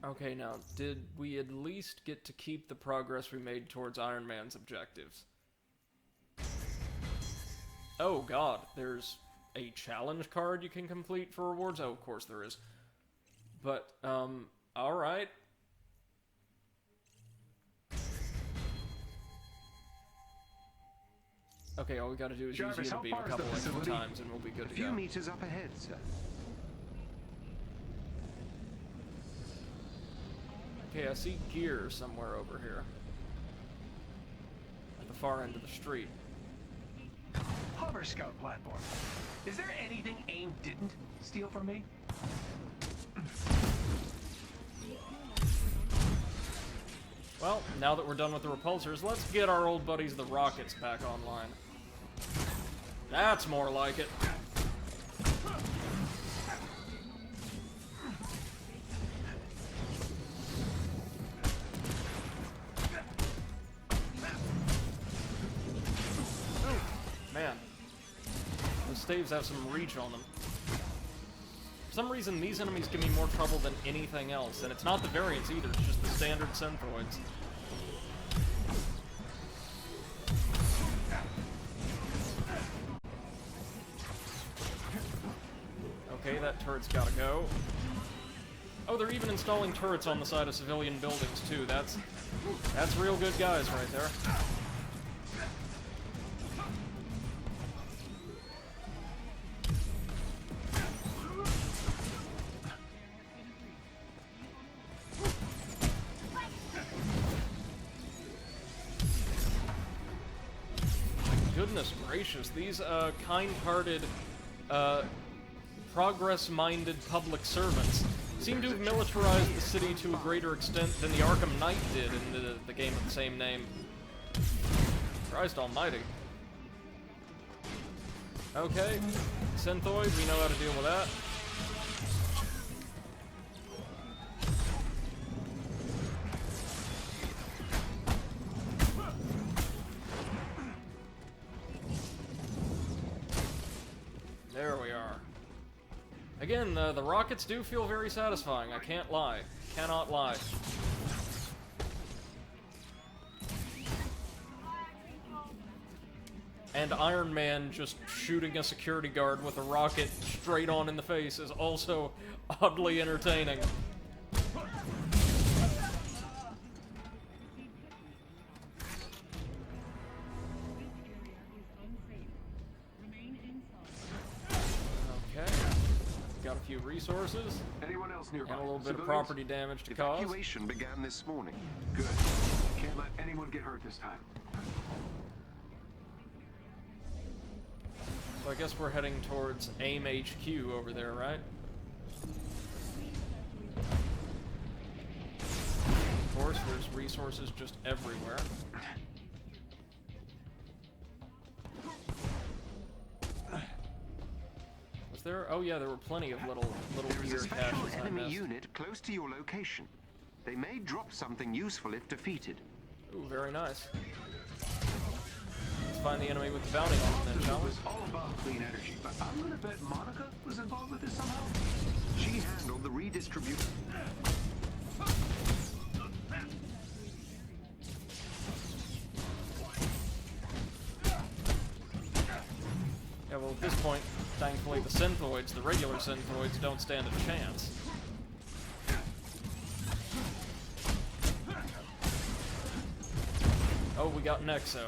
Okay, now, did we at least get to keep the progress we made towards Iron Man's objectives? Oh god, there's a challenge card you can complete for rewards? Oh, of course there is. But, alright. Okay, all we gotta do is use you to beam a couple extra times and we'll be good to go. A few meters up ahead, sir. Okay, I see gear somewhere over here. At the far end of the street. Hover scout platform. Is there anything AIM didn't steal from me? Well, now that we're done with the repulsors, let's get our old buddies the rockets back online. That's more like it. staves have some reach on them. For some reason, these enemies give me more trouble than anything else, and it's not the variants either, it's just the standard Synthoids. Okay, that turret's gotta go. Oh, they're even installing turrets on the side of civilian buildings, too. That's real good guys right there. Goodness gracious, these kind-hearted, progress-minded public servants seem to have militarized the city to a greater extent than the Arkham Knight did in the game of the same name. Christ almighty. Okay, Synthoid, we know how to deal with that. There we are. Again, the rockets do feel very satisfying, I can't lie. Cannot lie. And Iron Man just shooting a security guard with a rocket straight on in the face is also oddly entertaining. Got a few resources. Anyone else nearby? And a little bit of property damage to cause. Evacuation began this morning. Good. Can't let anyone get hurt this time. So I guess we're heading towards AIM HQ over there, right? Of course, there's resources just everywhere. There? Oh yeah, there were plenty of little There is gear a special caches I enemy missed. unit close to your location. They may drop something useful if defeated. Ooh, very nice. Let's find the enemy with the bounty on him then, shall It we? was all about clean energy, but I'm gonna bet Monica was involved with this somehow. She handled the redistribution. Yeah, well at this point, thankfully the Synthoids, the regular Synthoids, don't stand a chance. Oh, we got Nexo.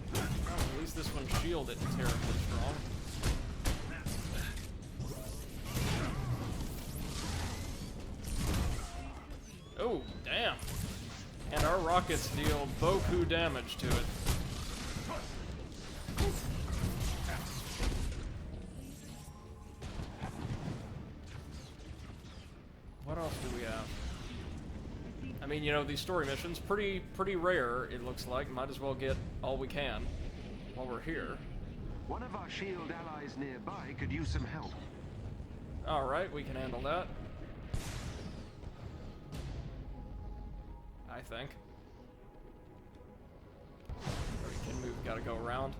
At least this one's shielded terribly strong. Oh, damn. And our rockets deal beaucoup damage to it. What else do we have? I mean, you know, these story missions, pretty rare, it looks like. Might as well get all we can while we're here. One of our shield allies nearby could use some help. Alright, we can handle that. I think. We can move, gotta go around.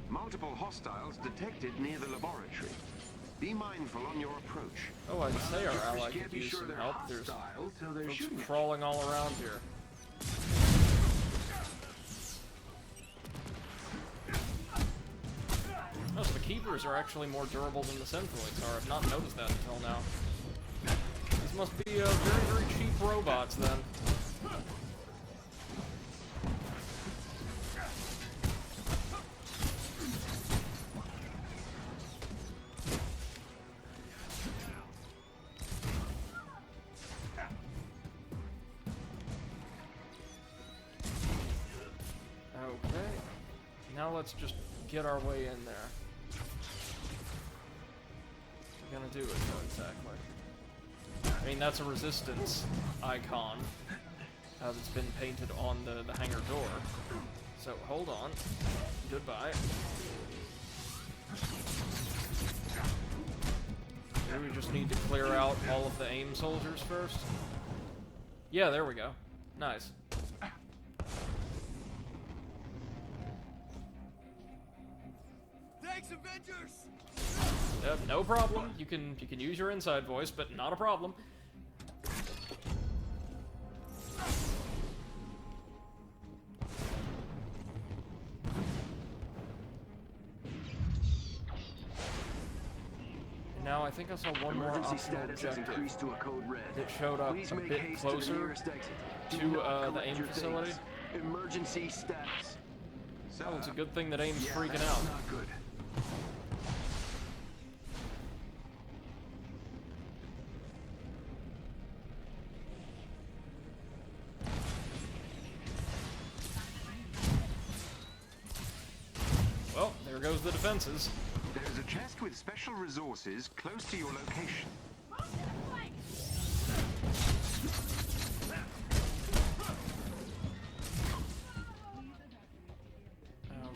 Multiple hostiles detected near the laboratory. Be mindful on your approach. Oh, I'd say our ally Can't could be use sure some they're help. There's hostile till they're folks shooting at you. crawling all around here. Oh, so the Keepers are actually more durable than the Synthoids are. I've not noticed that until now. These must be very, very cheap robots, then. Okay. Now let's just get our way in there. We're gonna do it, though, exactly. I mean, that's a resistance icon that's been painted on the hangar door. So, hold on. Goodbye. Do we just need to clear out all of the AIM soldiers first? Yeah, there we go. Nice. Thanks, Avengers! No problem. You can use your inside voice, but not a problem. Now I think I saw one more optional objective that showed up a bit closer to the AIM facility. Emergency status. Oh, it's a good thing that AIM's freaking out. Not good. Well, there goes the defenses. There's a chest with special resources close to your location.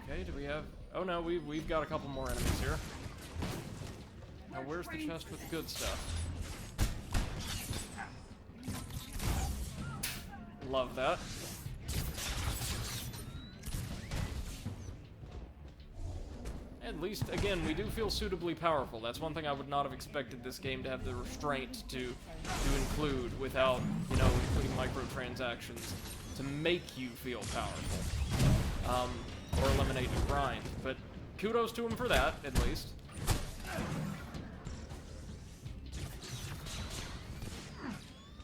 Okay, do we have... Oh no, we've got a couple more enemies here. Now where's the chest with the good stuff? Love that. At least, again, we do feel suitably powerful. That's one thing I would not have expected this game to have the restraint to include without, you know, including microtransactions to make you feel powerful. Or eliminate the grind. But kudos to him for that, at least.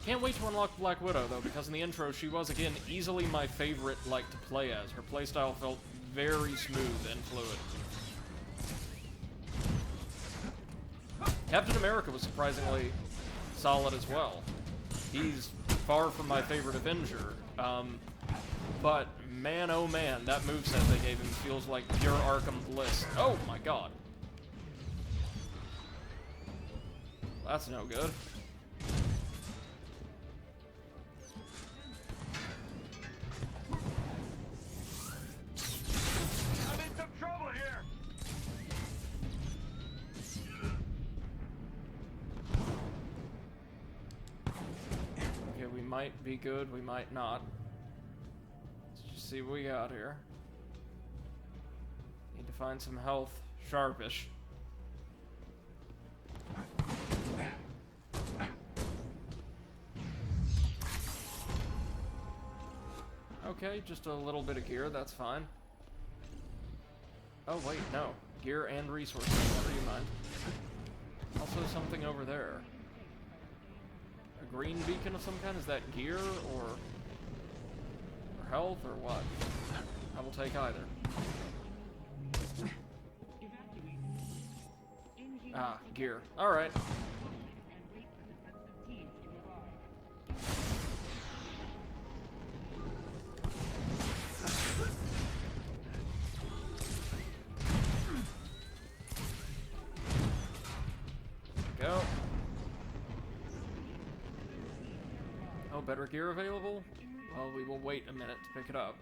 Can't wait to unlock Black Widow, though, because in the intro, she was, again, easily my favorite, like, to play as. Her playstyle felt very smooth and fluid. Captain America was surprisingly solid as well. He's far from my favorite Avenger, but man oh man, that moveset they gave him feels like pure Arkham bliss. Oh my god. That's no good. I'm in some trouble here! Okay, we might be good, we might not. Let's just see what we got here. Need to find some health. Sharpish. Okay, just a little bit of gear, that's fine. Oh wait, no. Gear and resources, never you mind. Also something over there. A green beacon of some kind? Is that gear or health or what? I will take either. Ah, gear. Alright. Go. Oh, better gear available? Well, we will wait a minute to pick it up.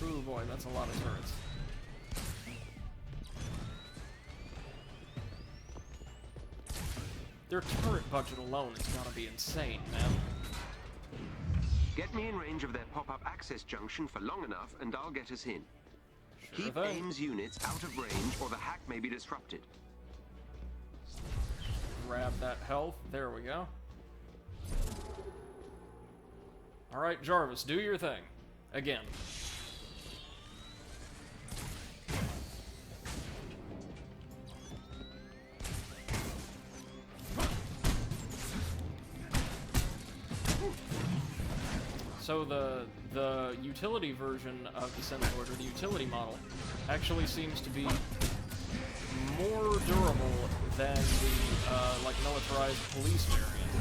Ooh boy, that's a lot of turrets. Their turret budget alone has gotta be insane, man. Get me in range of their pop-up access junction for long enough, and I'll get us in. Sure Keep thing. AIM's units out of range, or the hack may be disrupted. Grab that health. There we go. Alright, Jarvis, do your thing. Again. So the utility version of the Centaur, or the utility model, actually seems to be more durable than the like militarized police variant,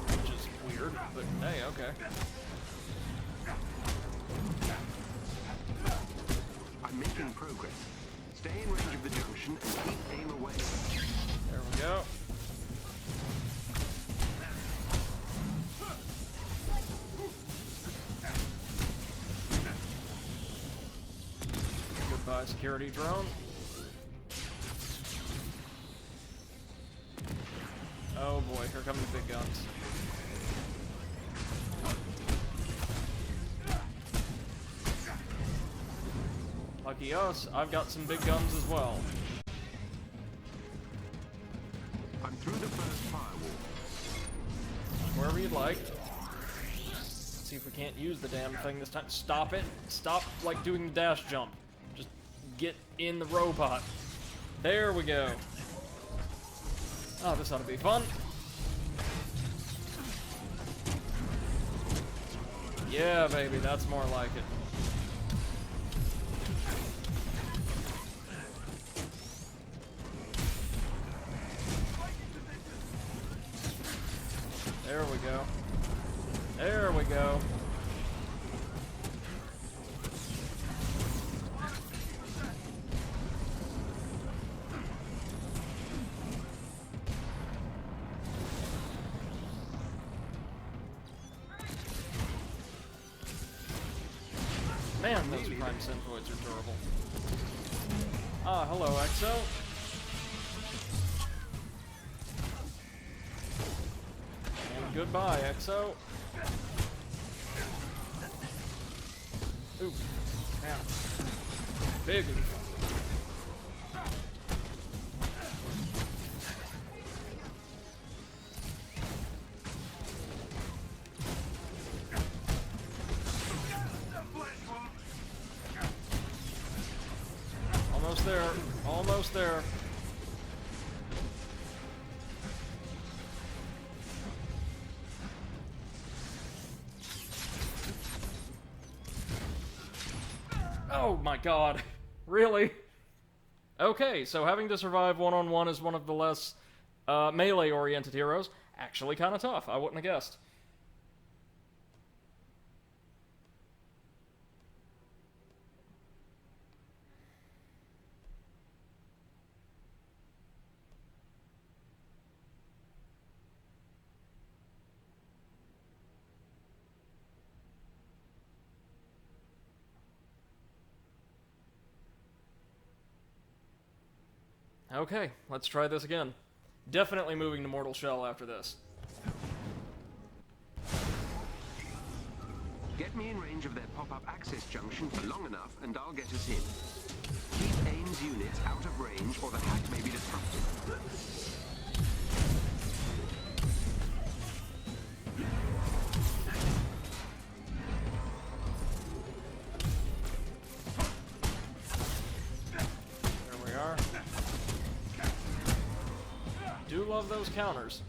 which is weird, but hey, okay. I'm making progress. Stay in range of the junction and keep AIM away. There we go. High security drone. Oh boy, here come the big guns. Lucky us, I've got some big guns as well. I'm through the first firewall. Wherever you'd like. Let's see if we can't use the damn thing this time. Stop it. Stop, like, doing the dash jump. Just get in the robot. There we go. Oh, this ought to be fun. Yeah, baby, that's more like it. There we go. There we go. Man, those prime synthoids are durable. Ah, hello, Exo. And goodbye, Exo. Ooh, man. Big. Almost there. Almost there. Oh my god. Really? Okay, so having to survive one-on-one is one of the less melee-oriented heroes. Actually kind of tough. I wouldn't have guessed. Okay, let's try this again. Definitely moving to Mortal Shell after this. Get me in range of their pop-up access junction for long enough, and I'll get us in. Keep AIM's units out of range, or the hack may be disrupted. There we are. Do love those counters.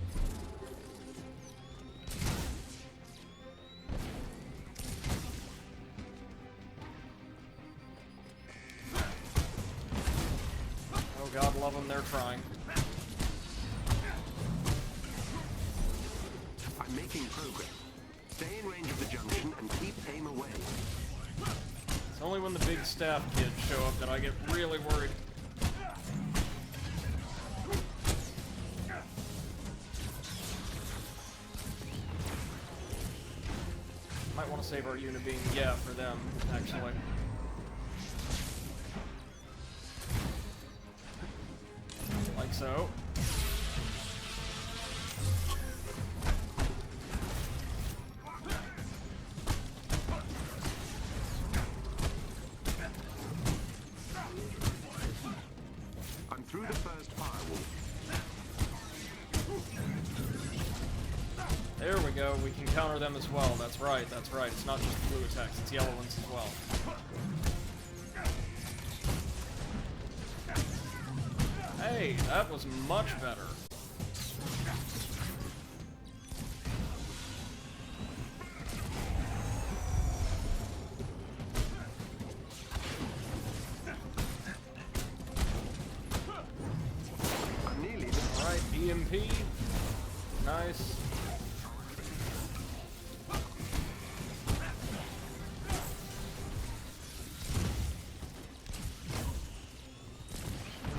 Oh god, love them, they're trying. I'm making progress. Stay in range of the junction and keep AIM away. It's only when the big staff kids show up that I get really worried. Might want to save our unit being, yeah, for them, actually. Like so. I'm through the first firewall. There we go, we can counter them as well. That's right, that's right. It's not just blue attacks, it's yellow ones as well. Hey, that was much better. I'm nearly there. Alright, EMP. Nice.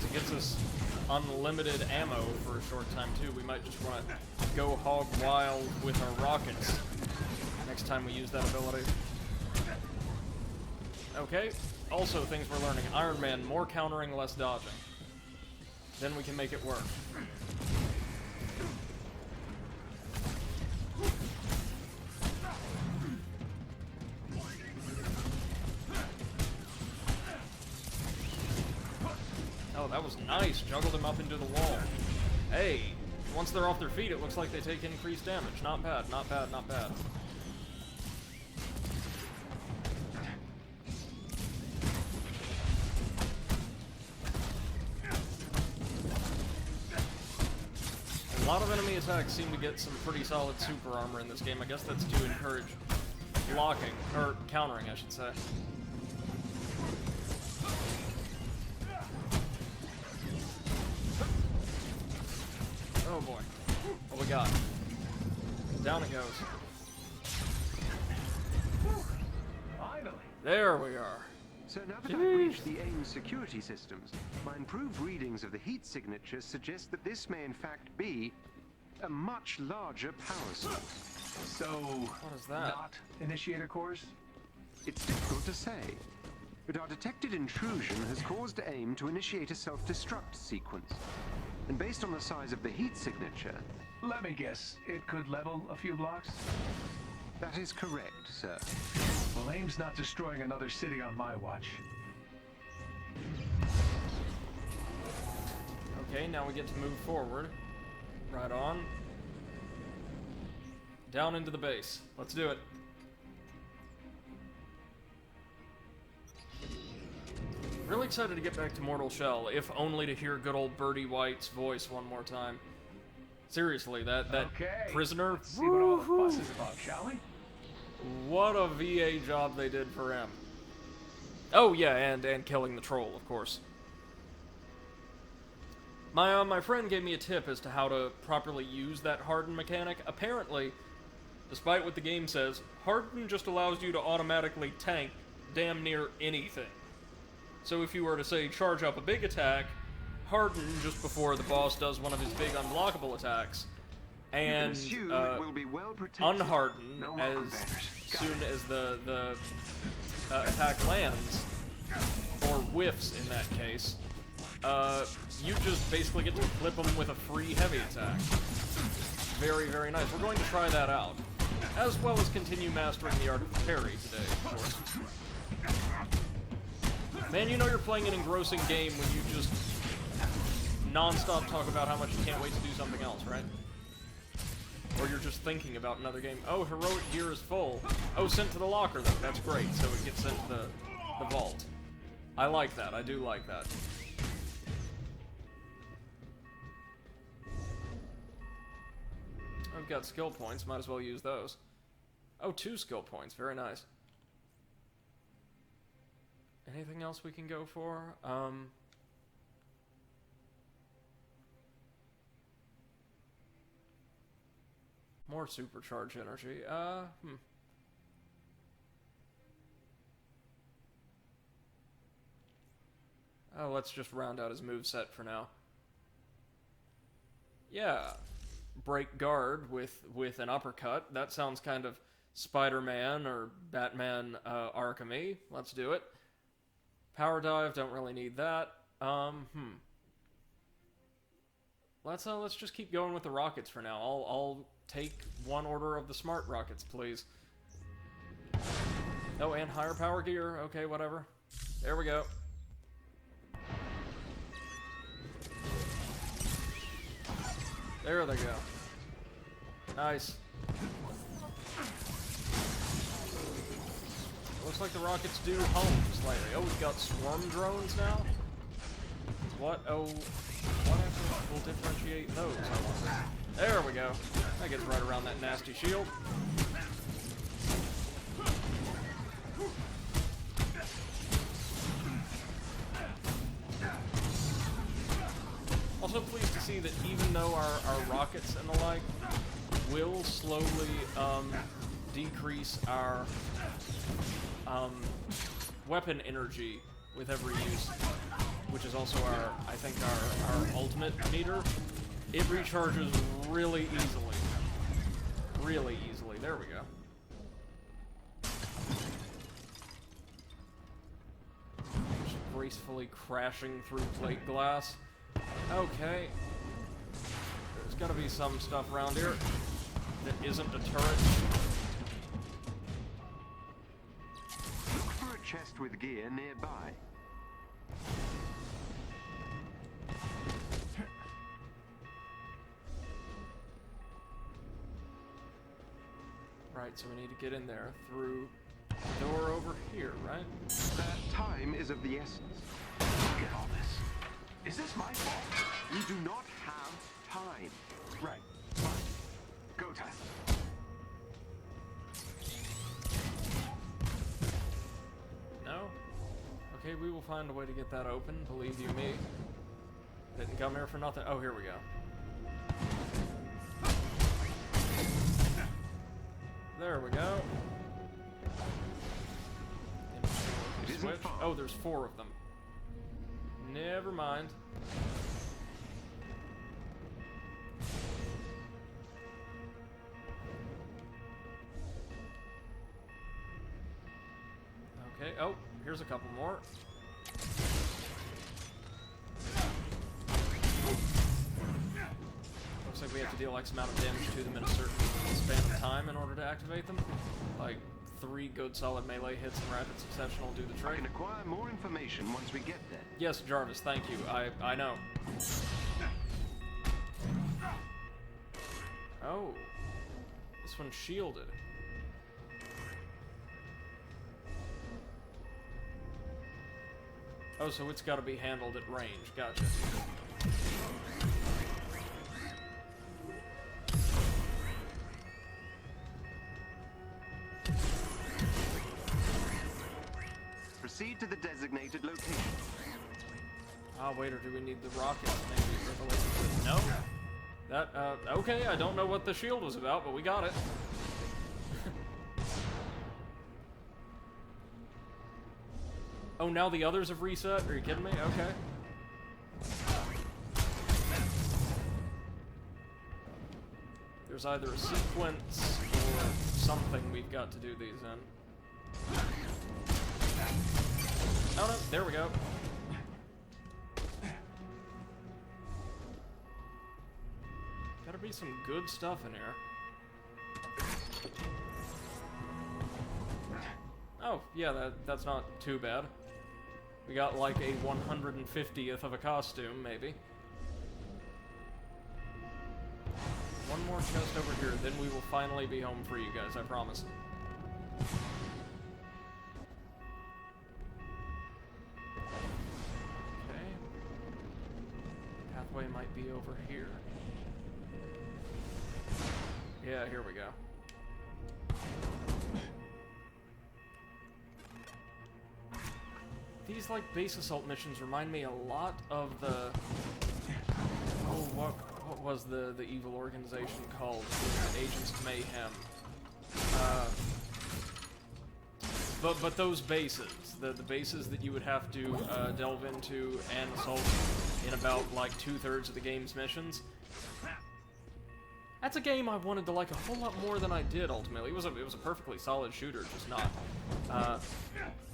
It gets us unlimited ammo for a short time too. We might just want to go hog wild with our rockets next time we use that ability. Okay. Also, things we're learning. Iron Man, more countering, less dodging. Then we can make it work. Oh, that was nice. Juggled him up into the wall. Hey, once they're off their feet, it looks like they take increased damage. Not bad, not bad, not bad. A lot of enemy attacks seem to get some pretty solid super armor in this game. I guess that's to encourage blocking, or countering, I should say. Oh boy. What we got? Down it goes. Finally. There we are. So now that I've reached the AIM security systems, my improved readings of the heat signatures suggest that this may in fact be a much larger power source. So, What is that? not initiator cores? It's difficult to say, but our detected intrusion has caused AIM to initiate a self-destruct sequence. And based on the size of the heat signature, Let me guess, it could level a few blocks? that is correct, sir. Well, AIM's not destroying another city on my watch. Okay, now we get to move forward. Right on. Down into the base. Let's do it. Really excited to get back to Mortal Shell, if only to hear good old Birdie White's voice one more time. Seriously, that Okay, prisoner. let's see what all the fuss is about, shall we? What a VA job they did for him. Oh yeah, and killing the troll, of course. My friend gave me a tip as to how to properly use that harden mechanic. Apparently, despite what the game says, harden just allows you to automatically tank damn near anything. So if you were to, say, charge up a big attack, harden just before the boss does one of his big unblockable attacks, and will be well protected. unharden No as combaters. soon as the attack lands, or whiffs in that case. You just basically get to flip them with a free heavy attack. Very, very nice. We're going to try that out, as well as continue mastering the art of parry today, of course. Man, you know you're playing an engrossing game when you just non-stop talk about how much you can't wait to do something else, right? Or you're just thinking about another game. Oh, heroic gear is full. Oh, sent to the locker, though. That's great. So it gets sent to the vault. I like that. I do like that. I've got skill points. Might as well use those. Oh, 2 skill points. Very nice. Anything else we can go for? More supercharge energy. Oh, let's just round out his moveset for now. Yeah. Break guard with an uppercut. That sounds kind of Spider-Man or Batman Arkham-y. Let's do it. Power dive, don't really need that. Let's just keep going with the rockets for now. I'll take one order of the smart rockets, please. Oh, and higher power gear. Okay, whatever. There we go. There they go. Nice. Looks like the rockets do home slightly. Oh, we've got swarm drones now? What? Oh, what actually will differentiate those? I wonder. There we go. That gets right around that nasty shield. Also pleased to see that even though our rockets and the like will slowly decrease our weapon energy with every use, which is also I think our ultimate meter, it recharges really easily. Really easily. There we go. gracefully crashing through plate glass. Okay. There's gotta be some stuff around here that isn't a turret. Look for a chest with gear nearby. Right, so we need to get in there through the door over here, right? Time is of the essence. Look at all this. Is this my fault? You do not have time. Right. Fine. Go time. No? Okay, we will find a way to get that open, believe you me. Didn't come here for nothing. Oh, here we go. There we go. Switch. Oh, there's 4 of them. Never mind. Okay, oh, here's a couple more. Looks like we have to deal X amount of damage to them in a certain span of time in order to activate them. Like 3 good solid melee hits in rapid succession will do the I trick. can acquire more information once we get there. Yes, Jarvis, thank you. I know. Oh. This one's shielded. Oh, so it's got to be handled at range. Gotcha. Proceed to the designated location. Ah, wait, or do we need the rocket? Maybe. No? That, okay, I don't know what the shield was about, but we got it. Oh, now the others have reset? Are you kidding me? Okay. There's either a sequence or something we've got to do these in. Oh no, there we go. Gotta be some good stuff in here. Oh, yeah, that's not too bad. We got like a 150th of a costume, maybe. One more chest over here, then we will finally be home for you guys, I promise. Okay. Pathway might be over here. Yeah, here we go. These, like, base assault missions remind me a lot of the... Oh, what was the evil organization called? Agents of Mayhem. But those bases, the bases that you would have to delve into and assault in about, like, 2/3 of the game's missions. That's a game I wanted to like a whole lot more than I did, ultimately. It was a perfectly solid shooter, just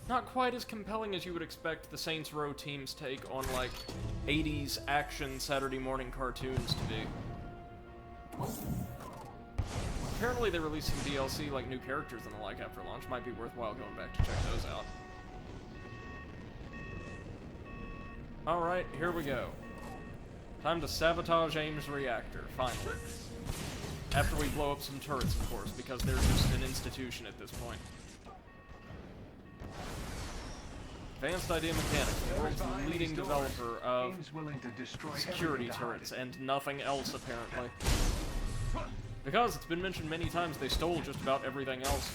not quite as compelling as you would expect the Saints Row team's take on, like, 80s action Saturday morning cartoons to be. Apparently they released some DLC, like new characters and the like after launch. Might be worthwhile going back to check those out. Alright, here we go. Time to sabotage AIM's reactor, finally. After we blow up some turrets, of course, because they're just an institution at this point. Advanced Idea Mechanics, the world's leading developer of security turrets, and nothing else, apparently. Because it's been mentioned many times, they stole just about everything else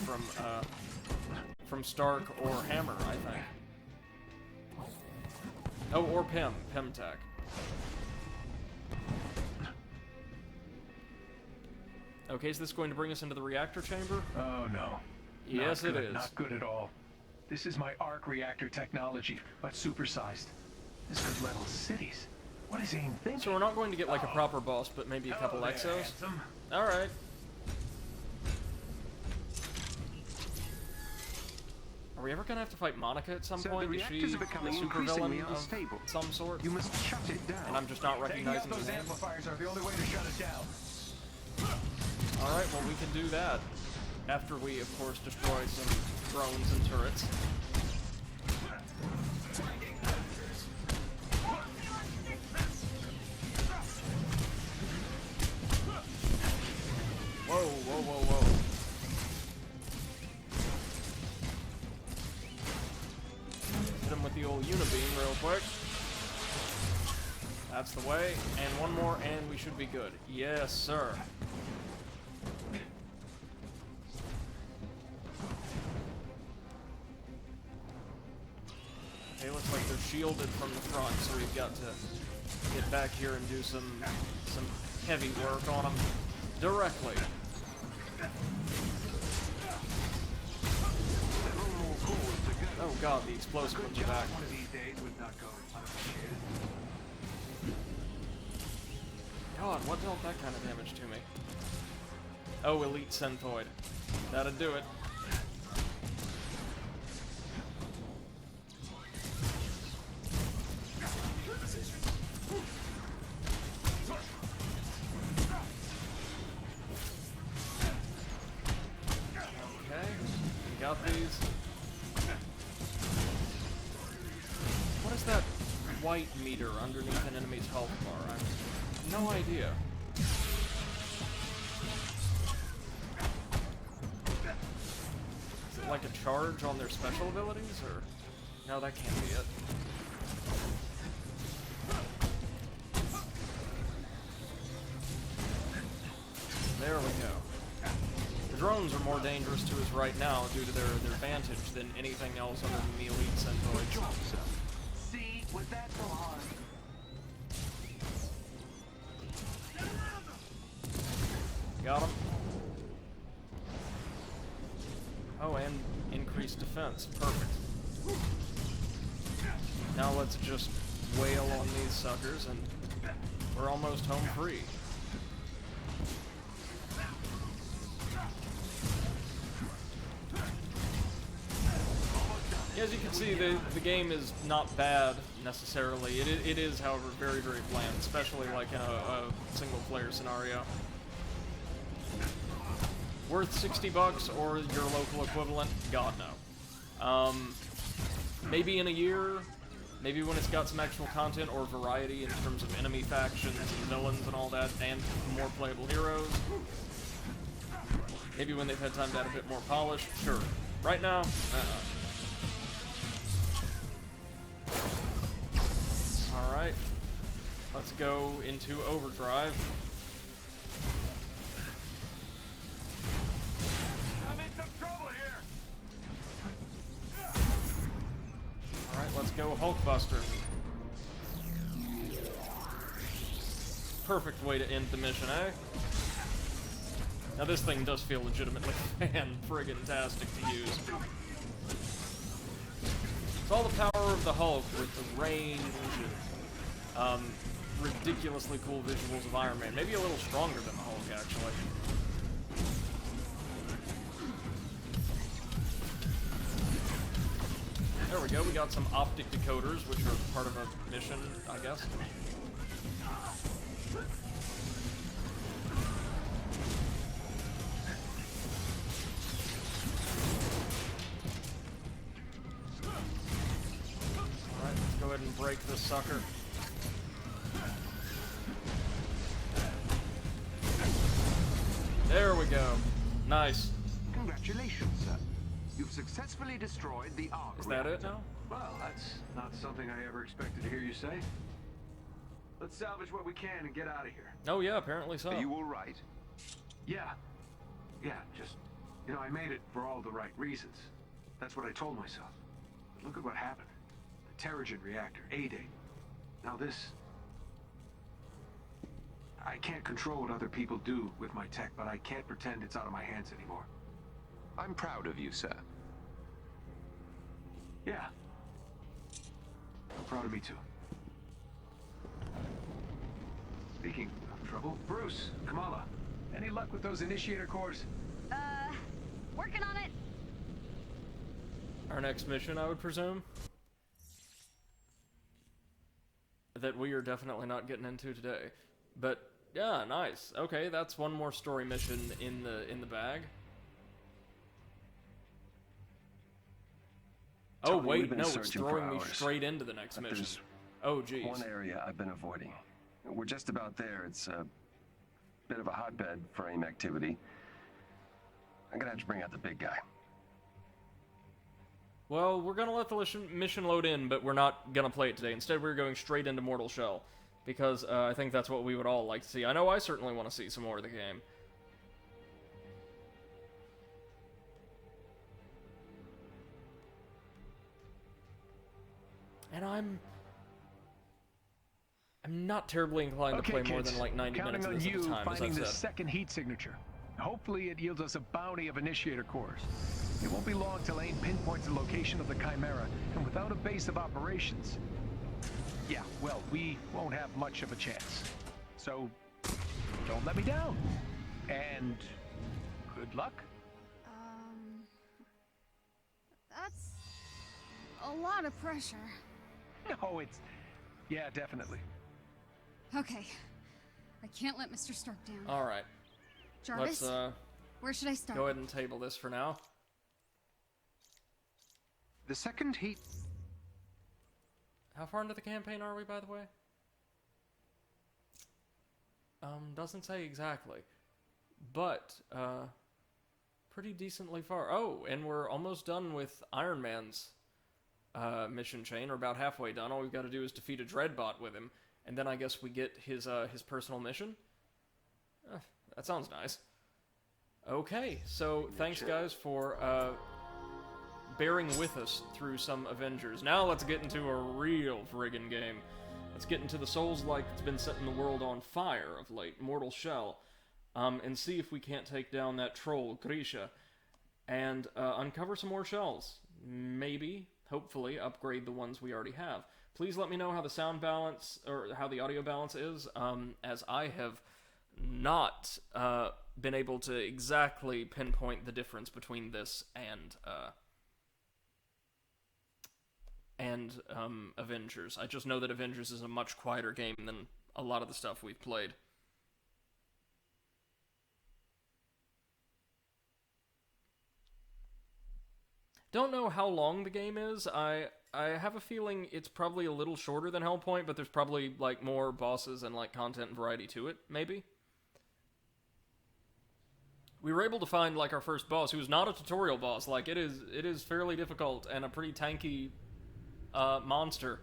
from Stark or Hammer, I think. Oh, or Pemtech. Okay, is this going to bring us into the reactor chamber? Oh, no. Yes, it is. Not good at all. This is my arc reactor technology, but supersized. This could level cities. What is AIM thinking? So we're not going to get like a proper boss, but maybe a couple exos? Alright. Are we ever gonna have to fight Monica at some So point? the Is she reactors are a becoming supervillain increasingly of unstable. some sort? You must shut it down. And I'm just not Taking recognizing out the those name? amplifiers are the only way to shut it down. Alright, well we can do that. After we, of course, destroy some drones and turrets. Whoa, whoa, whoa, whoa. Hit him with the old unibeam real quick. That's the way. And one more, and we should be good. Yes, sir. Okay, looks like they're shielded from the front, so we've got to get back here and do some heavy work on them directly. Oh god, the explosive ones are back. One of these days would not go unappreciated. God, what dealt that kind of damage to me? Oh, Elite Synthoid. That'd do it. Okay, we got these. What is that white meter underneath an enemy's health bar? I have no idea. Is it like a charge on their special abilities, or... No, that can't be it. There we go. The drones are more dangerous to us right now due to their vantage than anything else other than the Elite Synthoids. See, was that so hard? Got him. Oh, and increased defense. Perfect. Now let's just wail on these suckers, and we're almost home free. As you can see, the game is not bad necessarily. It is, however, very, very bland, especially like in a single-player scenario. Worth $60 or your local equivalent? God no. Maybe in a year, maybe when it's got some actual content or variety in terms of enemy factions and villains and all that, and more playable heroes. Maybe when they've had time to add a bit more polish, sure. Right now, Alright, let's go into overdrive. I'm in some trouble here. Alright, let's go Hulkbuster. Perfect way to end the mission, eh? Now this thing does feel legitimately fan-friggin-tastic to use. It's all the power of the Hulk with the range and ridiculously cool visuals of Iron Man. Maybe a little stronger than the Hulk, actually. There we go, we got some optic decoders, which are part of a mission, I guess. Alright, let's go ahead and break this sucker. There we go. Nice. Congratulations, sir. You've successfully destroyed the arc Is that reactor. it now? Well, that's not something I ever expected to hear you say. Let's salvage what we can and get out of here. Oh yeah, apparently so. Are you all right? Yeah. Yeah, just, you know, I made it for all the right reasons. That's what I told myself. But look at what happened. The Terrigen reactor, A-Day. Now this... I can't control what other people do with my tech, but I can't pretend it's out of my hands anymore. I'm proud of you, sir. Yeah. I'm proud of me too. Speaking of trouble, Bruce, Kamala, any luck with those initiator cores? Working on it. our next mission, I would presume. That we are definitely not getting into today. But, yeah, nice. Okay, that's one more story mission in the bag. Oh, Tony, wait, no, it's throwing me straight into the next mission. Oh, geez. One area I've been avoiding. We're just about there. It's a bit of a hotbed for AIM activity. I'm gonna have to bring out the big guy. Well, we're gonna let the mission load in, but we're not gonna play it today. Instead, we're going straight into Mortal Shell. Because I think that's what we would all like to see. I know I certainly want to see some more of the game. And I'm not terribly inclined to play more than like 90 minutes of this at a time, as I've finding the said. second heat signature. Hopefully it yields us a bounty of initiator cores. It won't be long till AIM pinpoints the location of the Chimera, and without a base of operations, yeah, well, we won't have much of a chance. So, don't let me down. And good luck. That's a lot of pressure. No, it's... yeah, definitely. Okay. I can't let Mr. Stark down. Alright. Jarvis, Let's, where should I start? go ahead and table this for now. The second heat... How far into the campaign are we, by the way? Doesn't say exactly. But, pretty decently far. Oh, and we're almost done with Iron Man's mission chain. We're about halfway done. All we've got to do is defeat a Dreadbot with him. And then I guess we get his personal mission. That sounds nice. Okay, so thanks guys for bearing with us through some Avengers. Now let's get into a real friggin' game. Let's get into the Souls-like that's been setting the world on fire of late, Mortal Shell, and see if we can't take down that troll, Grisha, and uncover some more shells. Maybe, hopefully, upgrade the ones we already have. Please let me know how the sound balance, or how the audio balance is, as I have not been able to exactly pinpoint the difference between this and Avengers. I just know that Avengers is a much quieter game than a lot of the stuff we've played. Don't know how long the game is. I have a feeling it's probably a little shorter than Hellpoint, but there's probably like more bosses and like content and variety to it, maybe. We were able to find like our first boss, who is not a tutorial boss. Like it is fairly difficult and a pretty tanky monster,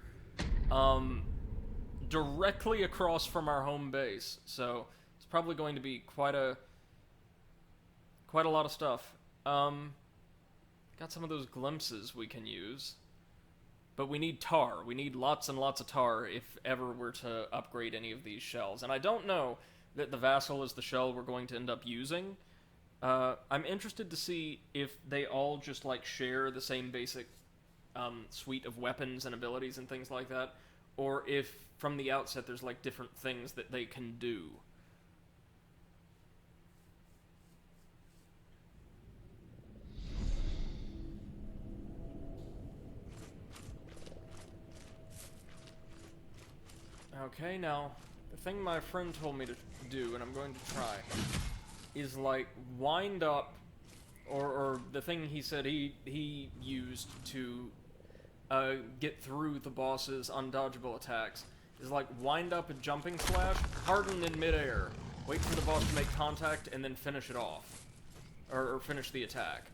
directly across from our home base. So it's probably going to be quite a lot of stuff. Got some of those glimpses we can use. But we need tar. We need lots and lots of tar if ever we're to upgrade any of these shells. And I don't know that the Vassal is the shell we're going to end up using. I'm interested to see if they all just, like, share the same basic suite of weapons and abilities and things like that. Or if, from the outset, there's, like, different things that they can do. Okay, now, the thing my friend told me to do, and I'm going to try, is, like, wind up, or the thing he said he used to get through the boss's undodgeable attacks, is, like, wind up a jumping slash, harden in midair, wait for the boss to make contact, and then finish it off. Or finish the attack.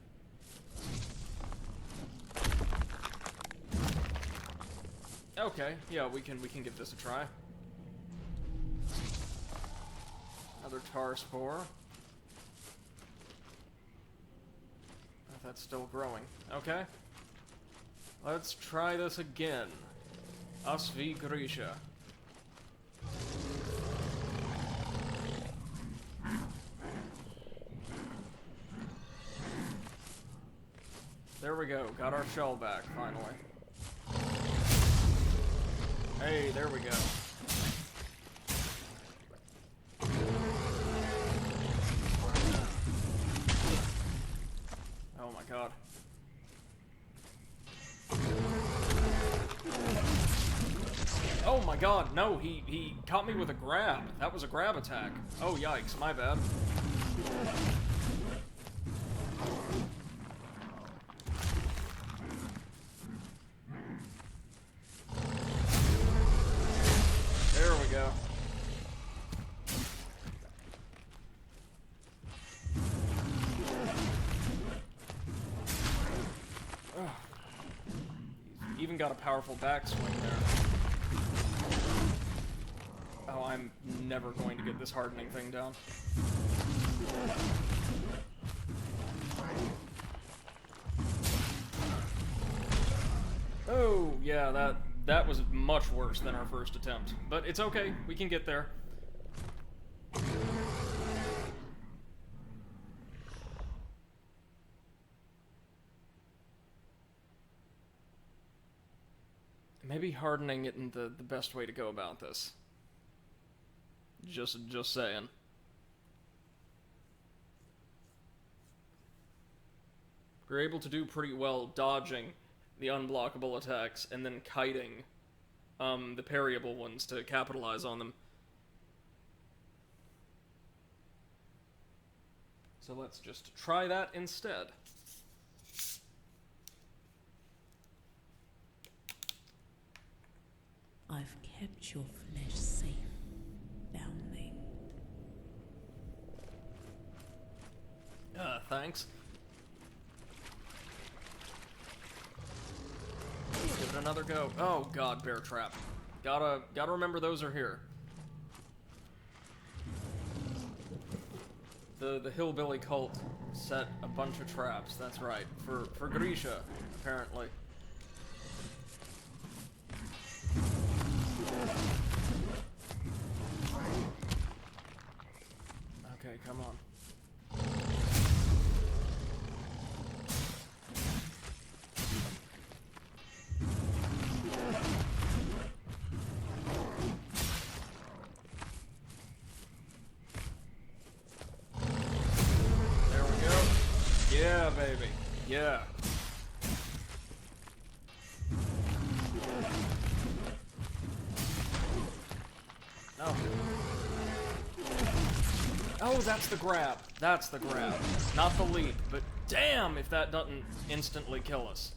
Okay, yeah, we can give this a try. Another tar spore. That's still growing. Okay. Let's try this again. Us v Grisha. There we go. Got our shell back, finally. Hey, there we go. Oh my god. Oh my god, no, he caught me with a grab. That was a grab attack. Oh, yikes, my bad. There we go. Ugh. He's even got a powerful backswing there. Oh, I'm never going to get this hardening thing down. Oh, yeah, that was much worse than our first attempt. But it's okay, we can get there. Maybe hardening isn't the best way to go about this. Just saying. We're able to do pretty well dodging the unblockable attacks and then kiting the parryable ones to capitalize on them. So let's just try that instead. I've kept your flesh safe down there. Thanks. Give it another go. Oh god, bear trap. Gotta remember those are here. The hillbilly cult set a bunch of traps, that's right. For Grisha, apparently. Okay, come on. There we go. Yeah, baby. Yeah. Oh. Oh, that's the grab. That's the grab. Not the leap, but damn if that doesn't instantly kill us.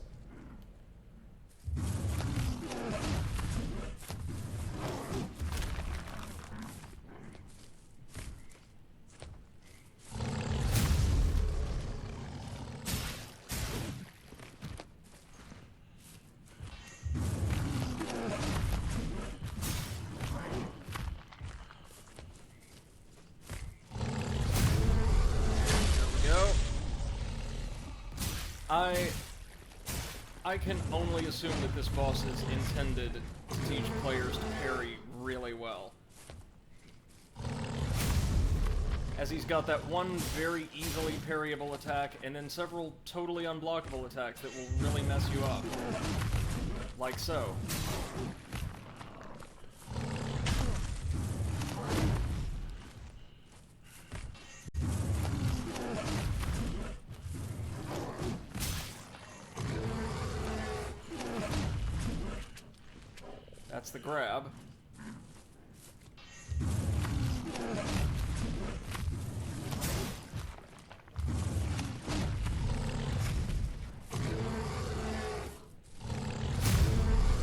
I can only assume that this boss is intended to teach players to parry really well. As he's got that one very easily parryable attack, and then several totally unblockable attacks that will really mess you up. Like so. That's the grab.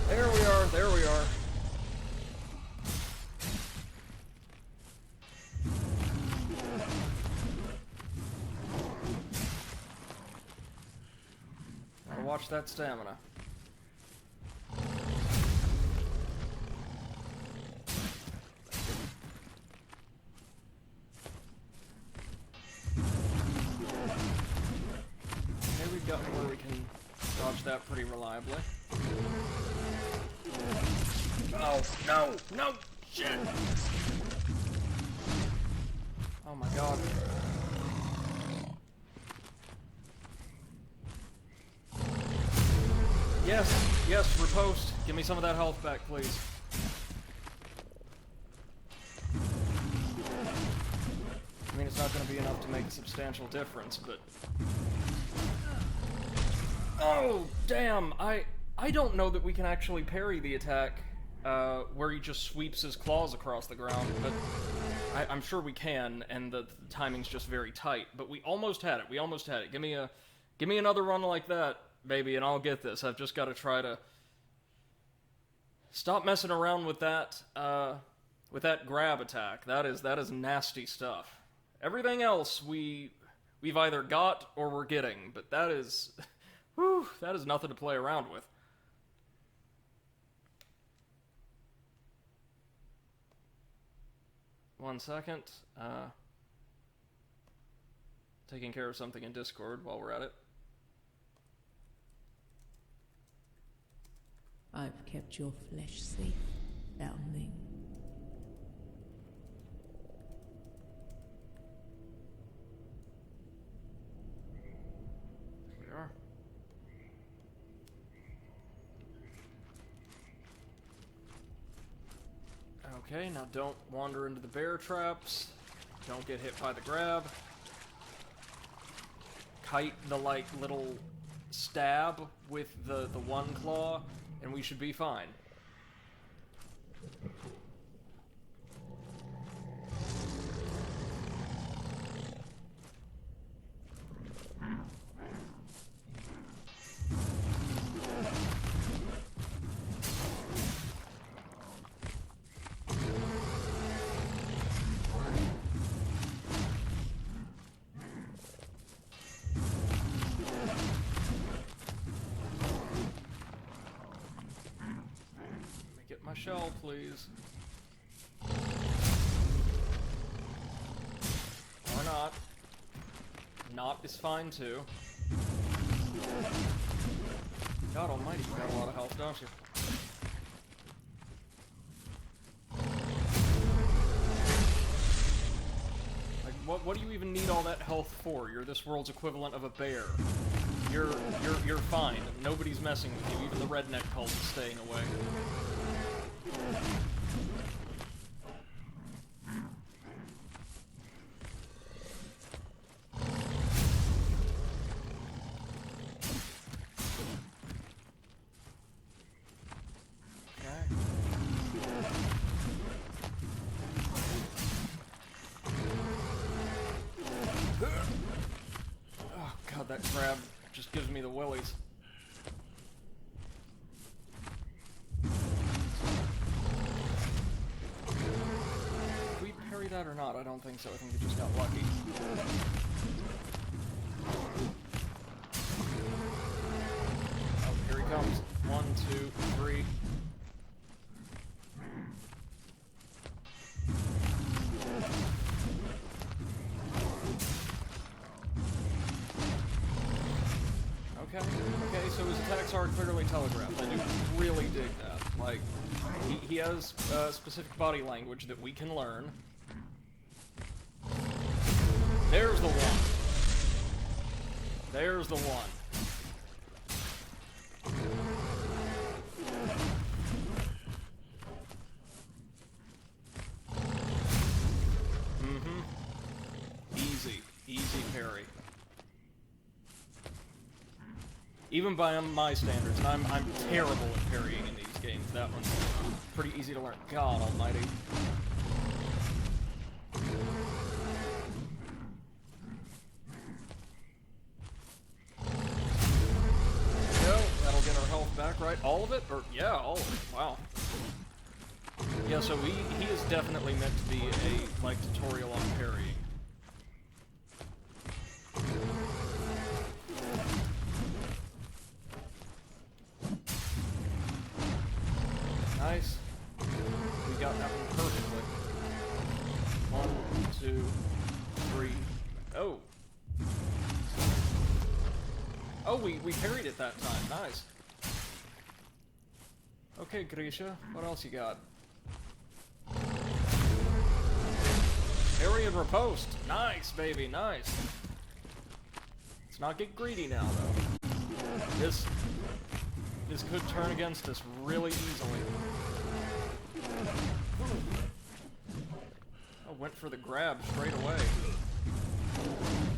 There we are, there we are. Gotta watch that stamina. Where we can dodge that pretty reliably. Oh, no! No! Shit! Oh my god. Yes! Yes, riposte! Give me some of that health back, please. I mean, it's not going to be enough to make a substantial difference, but... Oh, damn! I don't know that we can actually parry the attack where he just sweeps his claws across the ground, but I'm sure we can, and the timing's just very tight. But we almost had it. We almost had it. Give me another run like that, baby, and I'll get this. I've just got to try to stop messing around with that grab attack. That is nasty stuff. Everything else we've either got or we're getting, but that is, whew, that is nothing to play around with. One second. Taking care of something in Discord while we're at it. I've kept your flesh safe, foundling. Here we are. Okay, now don't wander into the bear traps. Don't get hit by the grab. Kite the, like, little stab with the one claw, and we should be fine. Shell, please. Or not. Not is fine too. God almighty, you got a lot of health, don't you? Like, what do you even need all that health for? You're this world's equivalent of a bear. You're fine. Nobody's messing with you. Even the redneck cult is staying away. Oh god, that crab just gives me the willies. That or not? I don't think so. I think we just got lucky. Oh, here he comes. 1, 2, 3. Okay, so his attacks are clearly telegraphed. I do really dig that. Like, he has specific body language that we can learn. There's the one. There's the one. Easy parry. Even by my standards, and I'm terrible at parrying in these games. That one's pretty easy to learn. God almighty. Back, right? All of it? Or, yeah, all of it. Wow. Yeah, so he is definitely meant to be a, like, tutorial on parrying. Nice. We got that one perfectly. 1, 2, 3. Oh. Oh, we parried it that time. Nice. Okay, Grisha, what else you got? Parry and riposte. Nice, baby, nice. Let's not get greedy now, though. This could turn against us really easily. Oh, went for the grab straight away.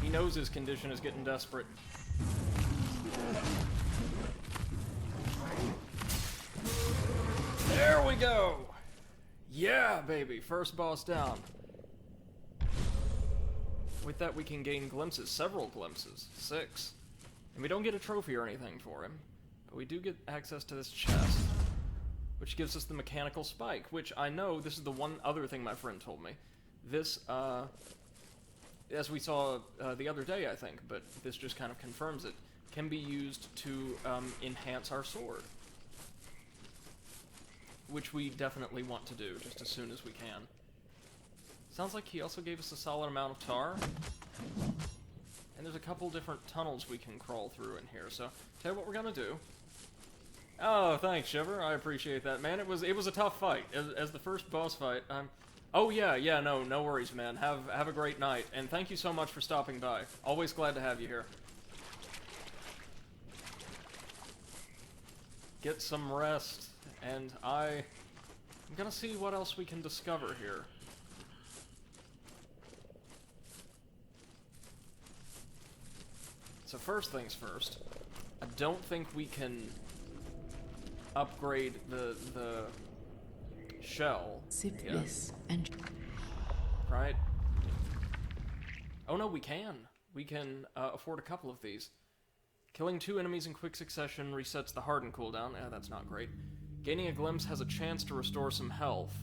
He knows his condition is getting desperate. There we go! Yeah, baby, first boss down. With that, we can gain glimpses, several glimpses, 6. And we don't get a trophy or anything for him, but we do get access to this chest, which gives us the mechanical spike, which I know, this is the one other thing my friend told me. This, as we saw the other day, I think, but this just kind of confirms it, can be used to enhance our sword. Which we definitely want to do, just as soon as we can. Sounds like he also gave us a solid amount of tar. And there's a couple different tunnels we can crawl through in here, so tell you what we're gonna do. Oh, thanks, Shiver. I appreciate that, man. It was a tough fight. As the first boss fight, oh yeah, no worries, man. Have a great night, and thank you so much for stopping by. Always glad to have you here. Get some rest. And I'm gonna see what else we can discover here. So first things first, I don't think we can upgrade the shell. Sip this and... Right? Oh no, we can. We can afford a couple of these. Killing 2 enemies in quick succession resets the harden cooldown. That's not great. Gaining a glimpse has a chance to restore some health.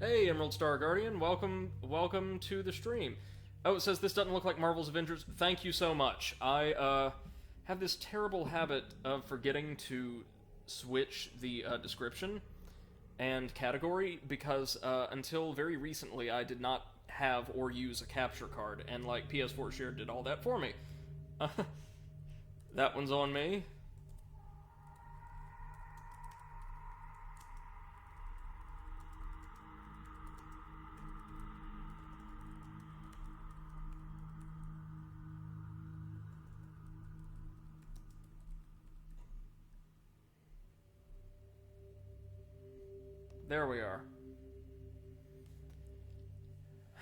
Hey, Emerald Star Guardian, welcome to the stream. Oh, it says this doesn't look like Marvel's Avengers. Thank you so much. I have this terrible habit of forgetting to switch the description and category because until very recently I did not have or use a capture card, and like PS4 Shared did all that for me. That one's on me. There we are.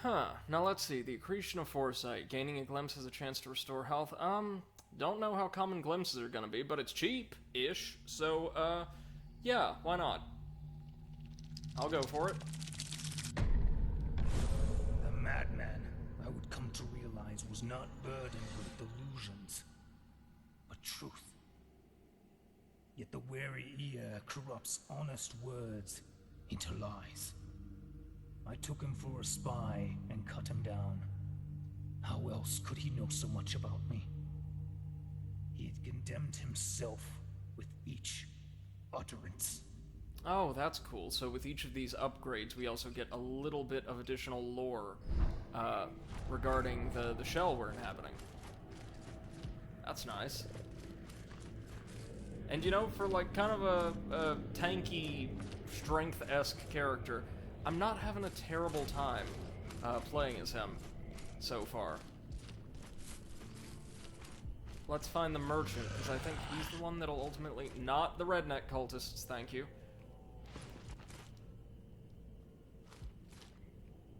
Huh. Now let's see. The accretion of foresight. Gaining a glimpse has a chance to restore health. Don't know how common glimpses are gonna be, but it's cheap-ish. So, yeah, why not? I'll go for it. The madman, I would come to realize, was not burdened with delusions, but truth. Yet the wary ear corrupts honest words into lies. I took him for a spy and cut him down. How else could he know so much about me? He had condemned himself with each utterance. Oh, that's cool. So with each of these upgrades, we also get a little bit of additional lore regarding the shell we're inhabiting. That's nice. And you know, for like kind of a tanky, strength-esque character, I'm not having a terrible time playing as him so far. Let's find the merchant, because I think he's the one that'll ultimately... Not the redneck cultists, thank you.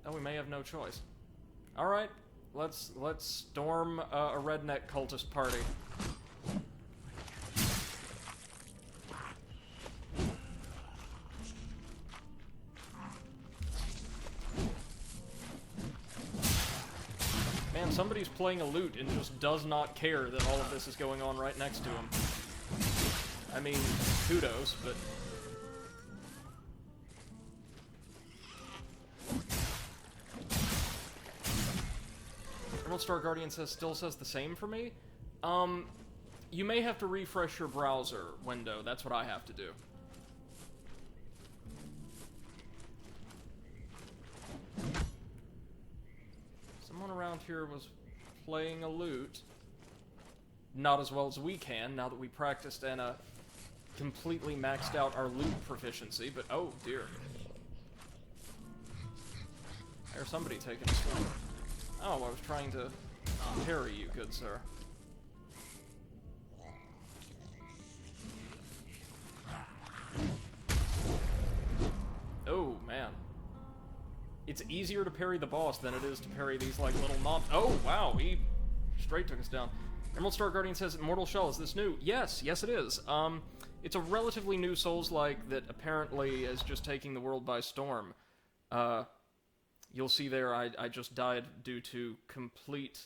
Oh, we may have no choice. Alright, let's storm a redneck cultist party. Man, somebody's playing a lute and just does not care that all of this is going on right next to him. I mean, kudos, but... Emerald Star Guardian still says the same for me? You may have to refresh your browser window. That's what I have to do. Someone around here was playing a lute. Not as well as we can, now that we practiced and completely maxed out our lute proficiency, but oh dear. There's somebody taking a swing. Oh, I was trying to parry you, good sir. Oh, man. It's easier to parry the boss than it is to parry these, like, little mobs. Oh, wow, he straight took us down. Emerald Star Guardian says, Immortal Shell, is this new? Yes, yes it is. It's a relatively new Souls-like that apparently is just taking the world by storm. You'll see there, I just died due to complete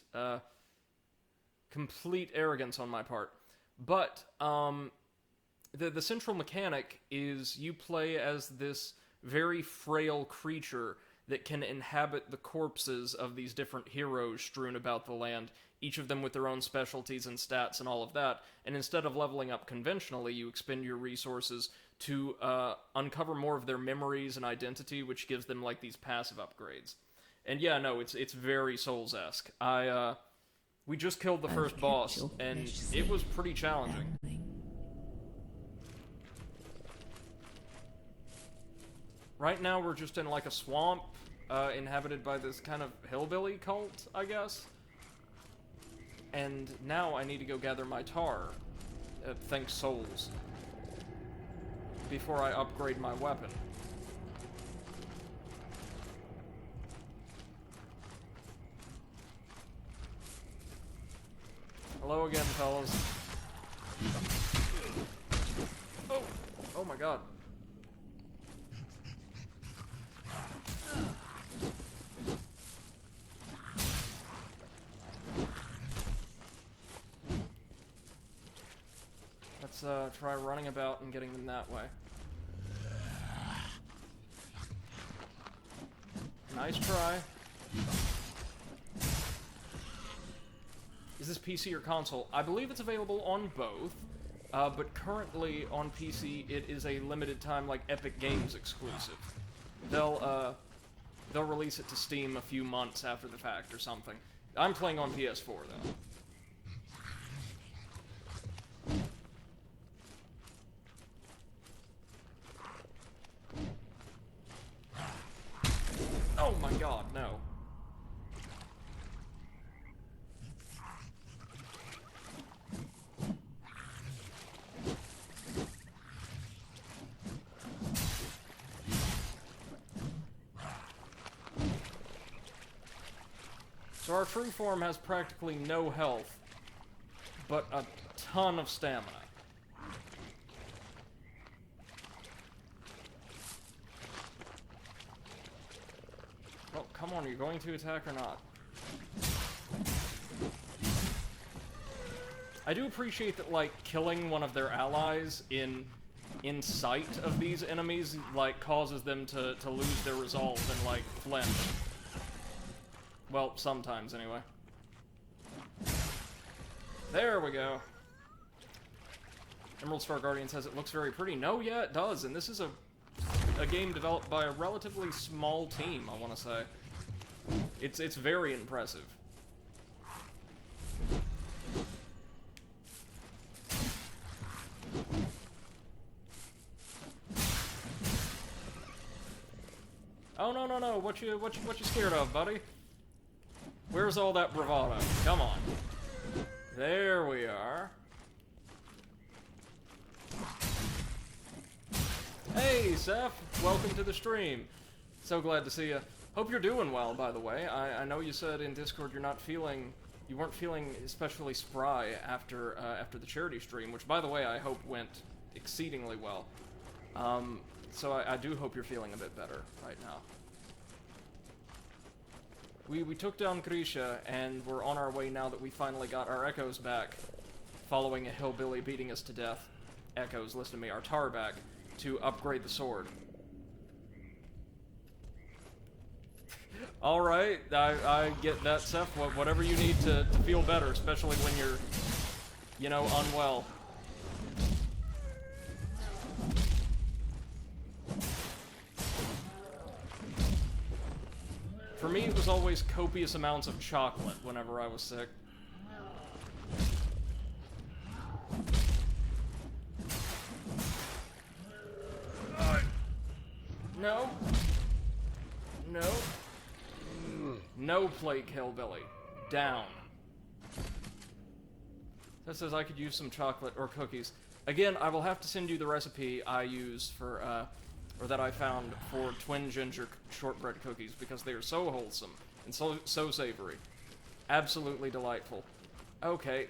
arrogance on my part. But, the central mechanic is you play as this very frail creature that can inhabit the corpses of these different heroes strewn about the land, each of them with their own specialties and stats and all of that, and instead of leveling up conventionally, you expend your resources to uncover more of their memories and identity, which gives them, like, these passive upgrades. And yeah, no, it's very Souls-esque. We just killed the first boss, and it was pretty challenging. Right now, we're just in, like, a swamp, inhabited by this kind of hillbilly cult, I guess. And now I need to go gather my tar, thanks Souls, before I upgrade my weapon. Hello again, fellas. Oh! Oh my god. Let's try running about and getting them that way. Nice try. Is this PC or console? I believe it's available on both, but currently on PC it is a limited time, like, Epic Games exclusive. They'll release it to Steam a few months after the fact or something. I'm playing on PS4 though. Oh my god, no. So our true form has practically no health, but a ton of stamina. Oh, come on, are you going to attack or not? I do appreciate that, like, killing one of their allies in sight of these enemies, like, causes them to lose their resolve and, like, flinch. Well, sometimes, anyway. There we go. Emerald Star Guardian says it looks very pretty. No, yeah, it does, and this is a game developed by a relatively small team, I want to say. It's very impressive. Oh, no, what you scared of, buddy? Where's all that bravado? Come on. There we are. Hey, Seth! Welcome to the stream. So glad to see you. Hope you're doing well, by the way. I know you said in Discord you weren't feeling especially spry after the charity stream, which, by the way, I hope went exceedingly well. So I do hope you're feeling a bit better right now. We took down Grisha, and we're on our way now that we finally got our echoes back, following a hillbilly beating us to death. Echoes, listen to me, our tar back, to upgrade the sword. Alright, I get that, Seth. Whatever you need to feel better, especially when you're, you know, unwell. For me, it was always copious amounts of chocolate whenever I was sick. No. No. No, Plague Hillbilly. Down. That says I could use some chocolate or cookies. Again, I will have to send you the recipe I use for, or that I found for twin ginger shortbread cookies, because they are so wholesome and so savory. Absolutely delightful. Okay,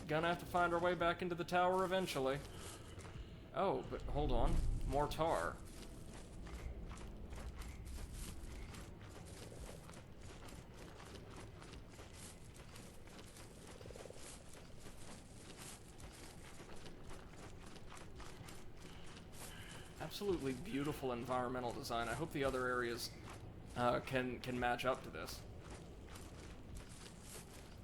gonna have to find our way back into the tower eventually. Oh, but hold on. More tar. Absolutely beautiful environmental design. I hope the other areas can match up to this.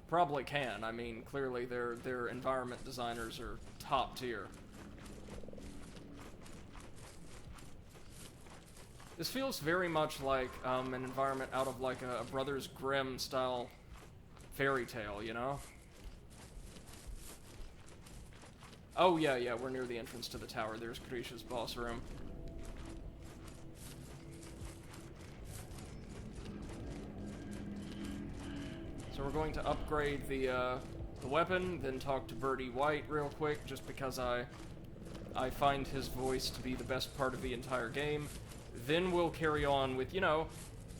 Probably can. I mean, clearly their environment designers are top tier. This feels very much like an environment out of like a Brothers Grimm style fairy tale, you know? Oh yeah, we're near the entrance to the tower. There's Grisha's boss room. So we're going to upgrade the weapon, then talk to Birdie White real quick, just because I find his voice to be the best part of the entire game. Then we'll carry on with, you know,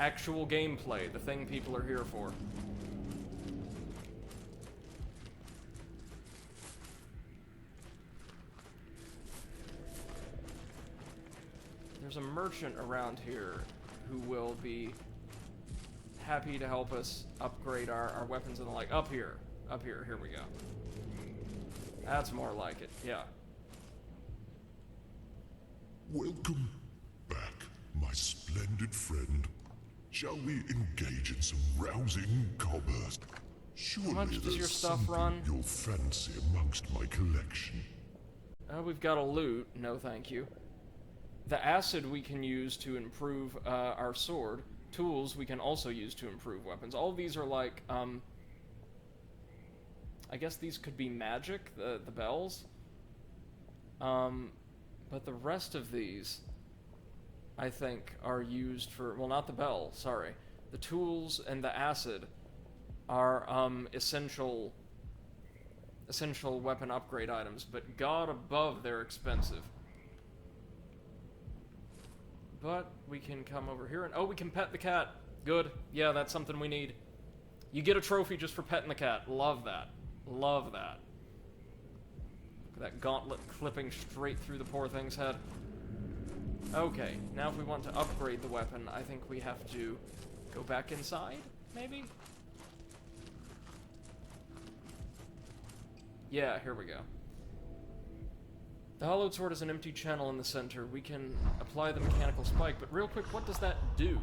actual gameplay, the thing people are here for. There's a merchant around here who will be happy to help us upgrade our weapons and the like. Up here, here we go. That's more like it, yeah. Welcome back, my splendid friend. Shall we engage in some rousing commerce? Surely How much does your stuff something run? you'll fancy amongst my collection. We've got a loot. No, thank you. The acid we can use to improve our sword. Tools we can also use to improve weapons. All of these are like, I guess these could be magic, the bells. But the rest of these, I think, are used for, well, not the bell, sorry. The tools and the acid are essential weapon upgrade items, but god above they're expensive. But we can come over here and... Oh, we can pet the cat. Good. Yeah, that's something we need. You get a trophy just for petting the cat. Love that. Love that. Look at that gauntlet clipping straight through the poor thing's head. Okay, now if we want to upgrade the weapon, I think we have to go back inside, maybe? Yeah, here we go. The hollowed sword has an empty channel in the center. We can apply the mechanical spike, but real quick, what does that do?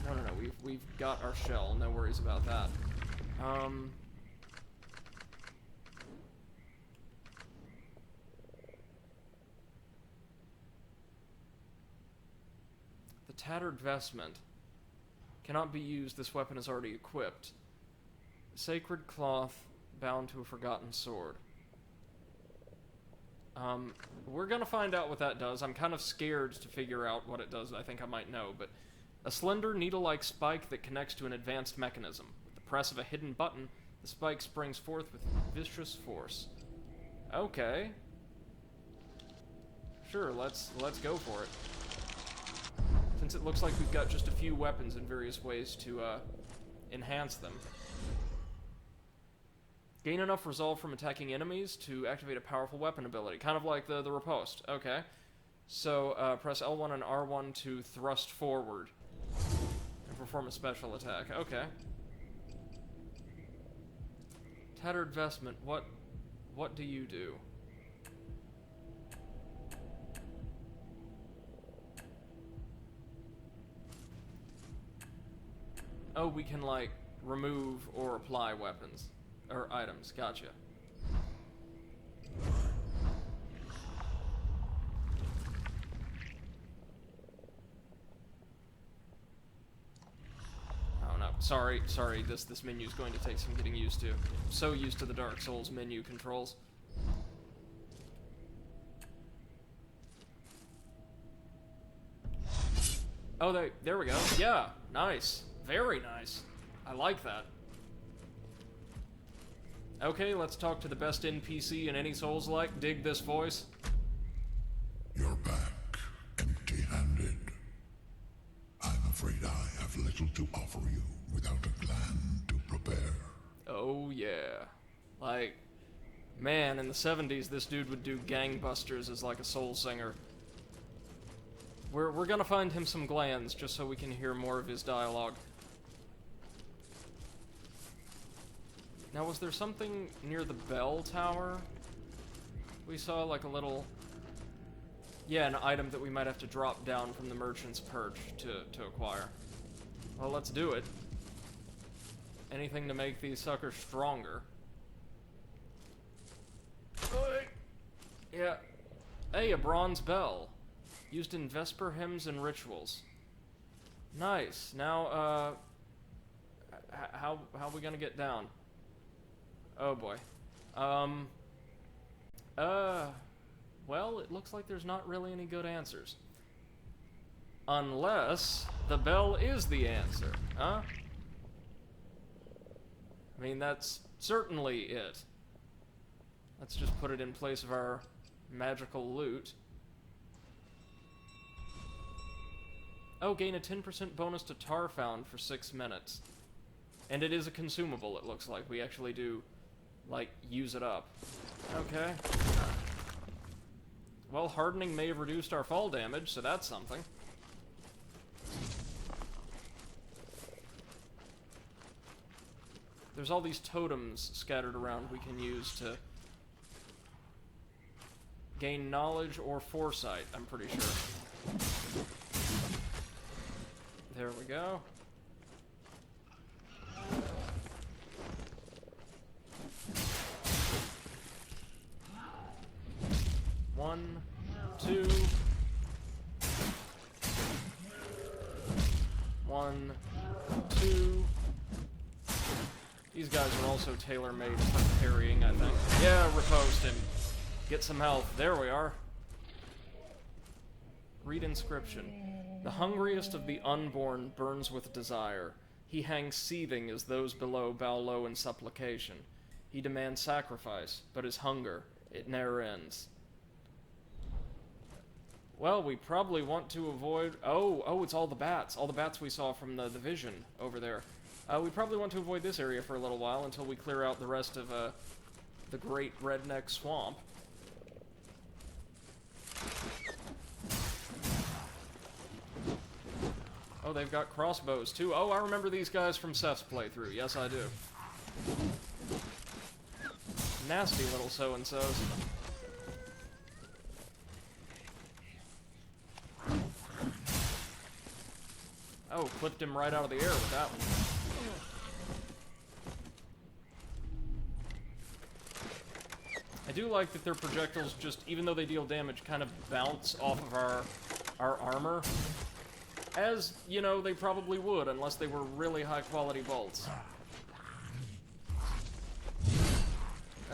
No, we've got our shell. No worries about that. The tattered vestment cannot be used. This weapon is already equipped. Sacred cloth bound to a forgotten sword. We're gonna find out what that does. I'm kind of scared to figure out what it does. I think I might know, but a slender needle-like spike that connects to an advanced mechanism. With the press of a hidden button, the spike springs forth with vicious force. Okay. Sure, let's go for it. Since it looks like we've got just a few weapons in various ways to enhance them. Gain enough resolve from attacking enemies to activate a powerful weapon ability. Kind of like the riposte. Okay. So, press L1 and R1 to thrust forward. And perform a special attack. Okay. Tattered vestment. What do you do? Oh, we can, like, remove or apply weapons. Or items, gotcha. Oh no, sorry, this menu's going to take some getting used to. I'm so used to the Dark Souls menu controls. Oh, there we go. Yeah, nice. Very nice. I like that. Okay, let's talk to the best NPC in any Souls-like. Dig this voice. You're back, empty-handed. I'm afraid I have little to offer you without a gland. Oh yeah. Like, man, in the 70s, this dude would do gangbusters as like a soul singer. We're gonna find him some glands just so we can hear more of his dialogue. Now, was there something near the bell tower? We saw like a little... Yeah, an item that we might have to drop down from the merchant's perch to acquire. Well, let's do it. Anything to make these suckers stronger. Yeah. Hey, a bronze bell. Used in Vesper hymns and rituals. Nice. Now, how are we gonna get down? Oh boy. Well, it looks like there's not really any good answers. Unless the bell is the answer, huh? I mean, that's certainly it. Let's just put it in place of our magical loot. Oh, gain a 10% bonus to tar found for 6 minutes. And it is a consumable, it looks like. We actually do, like, use it up. Okay. Well, hardening may have reduced our fall damage, so that's something. There's all these totems scattered around we can use to gain knowledge or foresight, I'm pretty sure. There we go. One, two. One, two. These guys are also tailor-made for parrying, I think. Yeah, riposte him. Get some health. There we are. Read inscription. The hungriest of the unborn burns with desire. He hangs seething as those below bow low in supplication. He demands sacrifice, but his hunger, it ne'er ends. Well, we probably want to avoid... Oh, it's all the bats. All the bats we saw from the vision over there. We probably want to avoid this area for a little while until we clear out the rest of the Great Redneck Swamp. Oh, they've got crossbows, too. Oh, I remember these guys from Seth's playthrough. Yes, I do. Nasty little so-and-sos. Oh, clipped him right out of the air with that one. I do like that their projectiles just, even though they deal damage, kind of bounce off of our armor. As, you know, they probably would, unless they were really high-quality bolts.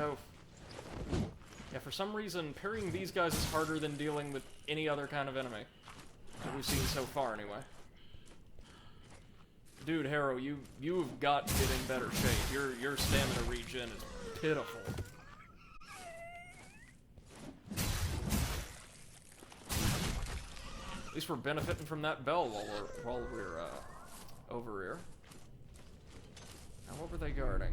Oh. Yeah, for some reason, parrying these guys is harder than dealing with any other kind of enemy. That we've seen so far, anyway. Dude, Harrow, you've got to get in better shape. Your stamina regen is pitiful. At least we're benefiting from that bell while we're over here. Now, what were they guarding?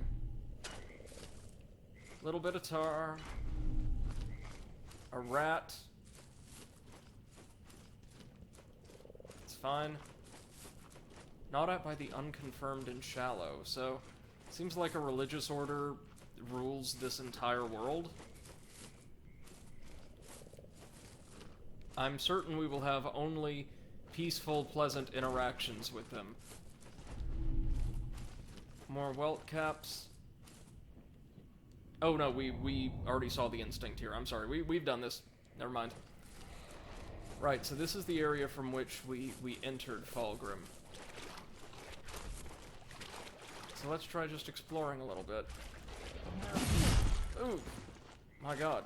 Little bit of tar. A rat. It's fine. Not out by the unconfirmed and shallow, so seems like a religious order rules this entire world. I'm certain we will have only peaceful, pleasant interactions with them. More welt caps. Oh no, we already saw the instinct here. I'm sorry, we've done this. Never mind. Right, so this is the area from which we entered Falgrim. So let's try just exploring a little bit. Ooh, my god.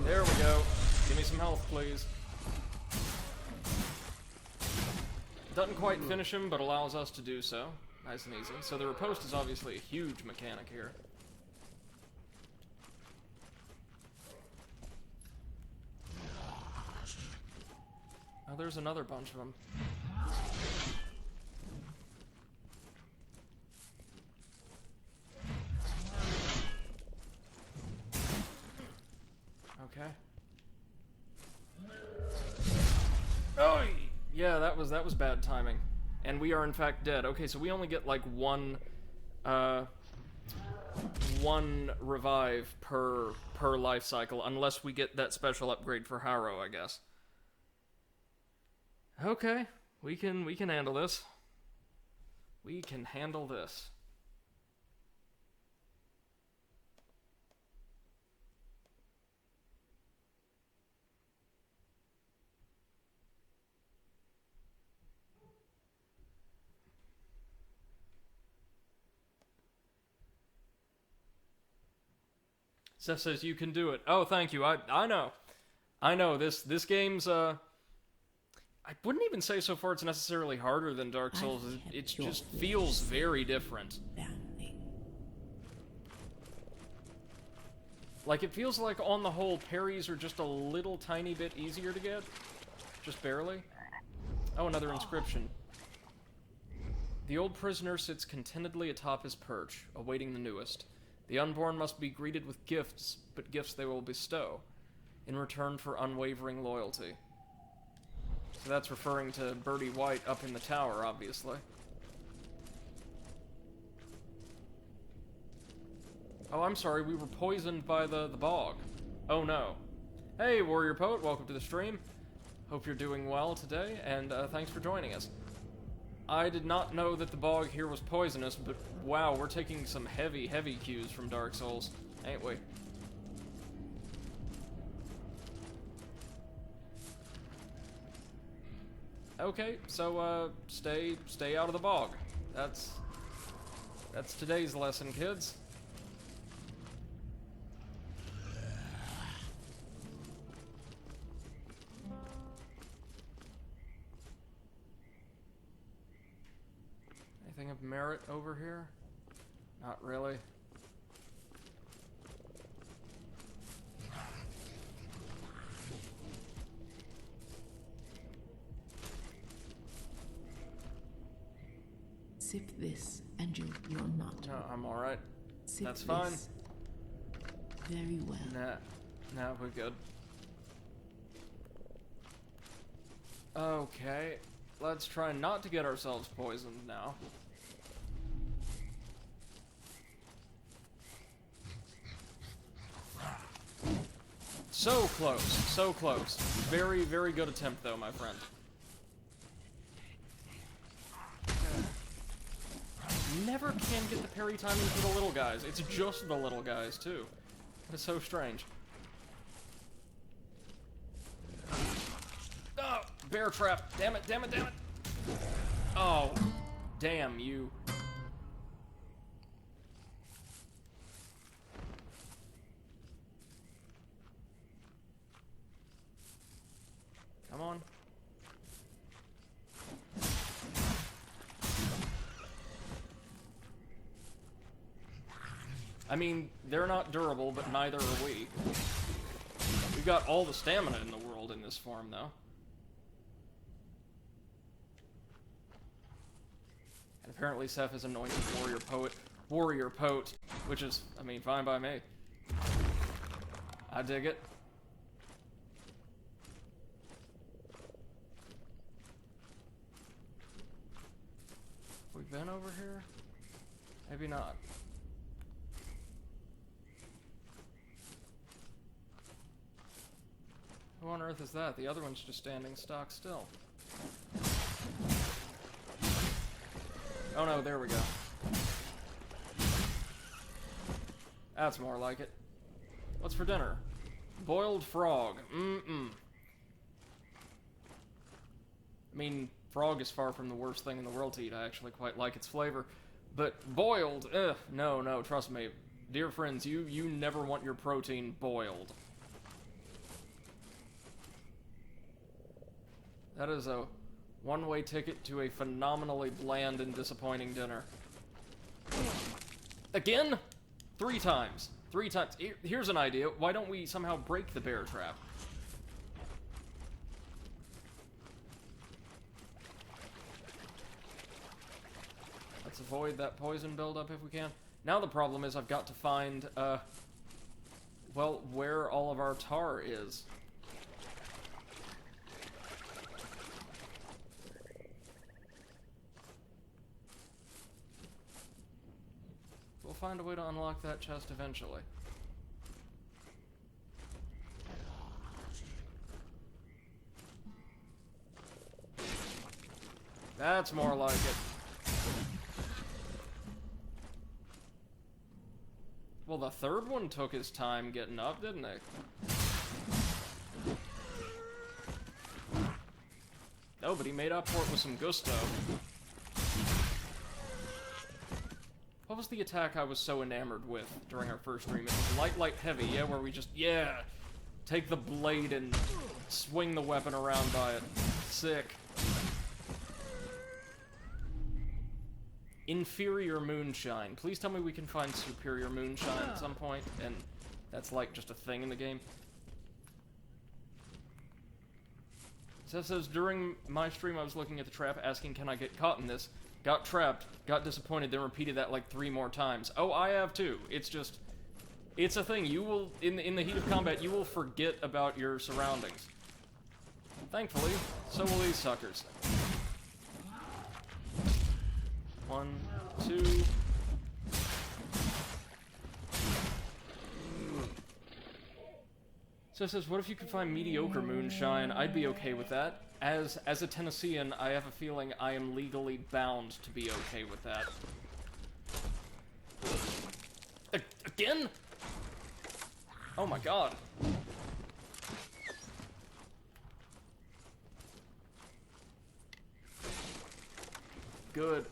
There we go. Give me some health, please. Doesn't quite finish him, but allows us to do so. Nice and easy. So the riposte is obviously a huge mechanic here. Oh, there's another bunch of them. Okay. Oh, yeah, that was bad timing. And we are in fact dead. Okay, so we only get like one revive per life cycle, unless we get that special upgrade for Harrow, I guess. Okay, we can handle this. We can handle this. Seth says you can do it. Oh, thank you. I know. I know this game's I wouldn't even say so far it's necessarily harder than Dark Souls. It just feels very different. Like, it feels like on the whole parries are just a little tiny bit easier to get. Just barely. Oh, another inscription. The old prisoner sits contentedly atop his perch, awaiting the newest. The unborn must be greeted with gifts, but gifts they will bestow, in return for unwavering loyalty. So that's referring to Birdie White up in the tower, obviously. Oh, I'm sorry, we were poisoned by the bog. Oh no. Hey, Warrior Poet, welcome to the stream. Hope you're doing well today, and thanks for joining us. I did not know that the bog here was poisonous, but wow, we're taking some heavy cues from Dark Souls, ain't we? Okay, so stay out of the bog. That's today's lesson, kids. Anything of merit over here? Not really. Sip this, and you're not. No, I'm alright. Sip That's fine. this. Very well. Nah, we're good. Okay, let's try not to get ourselves poisoned now. So close, so close. Very, very good attempt though, my friend. Never can get the parry timing for the little guys. It's just the little guys, too. That is so strange. Oh, bear trap. Damn it, damn it, damn it. Oh, damn you. Come on. I mean, they're not durable, but neither are we. We've got all the stamina in the world in this form, though. And apparently Seth is anointed warrior poet, which is, I mean, fine by me. I dig it. Have we been over here? Maybe not. Who on earth is that? The other one's just standing stock still. Oh no, there we go. That's more like it. What's for dinner? Boiled frog. I mean, frog is far from the worst thing in the world to eat. I actually quite like its flavor. But boiled, no, trust me. Dear friends, you never want your protein boiled. That is a one-way ticket to a phenomenally bland and disappointing dinner. Again? 3 times. 3 times. Here's an idea. Why don't we somehow break the bear trap? Let's avoid that poison buildup if we can. Now the problem is I've got to find, well, where all of our tar is. We'll find a way to unlock that chest eventually. That's more like it. Well, the third one took his time getting up, didn't it? No, but he made up for it with some gusto. What was the attack I was so enamored with during our first stream? It was light, light, heavy, yeah, where we just, yeah, take the blade and swing the weapon around by it. Sick. Inferior moonshine. Please tell me we can find superior moonshine at some point, and that's like just a thing in the game. Seth says, during my stream I was looking at the trap asking can I get caught in this, got trapped, got disappointed, then repeated that like 3 more times. Oh, I have too. It's just, it's a thing. You will, in the heat of combat, you will forget about your surroundings. Thankfully, so will these suckers. 1, 2. So it says, what if you could find mediocre moonshine? I'd be okay with that. As a Tennessean, I have a feeling I am legally bound to be okay with that. Again? Oh my god. Good.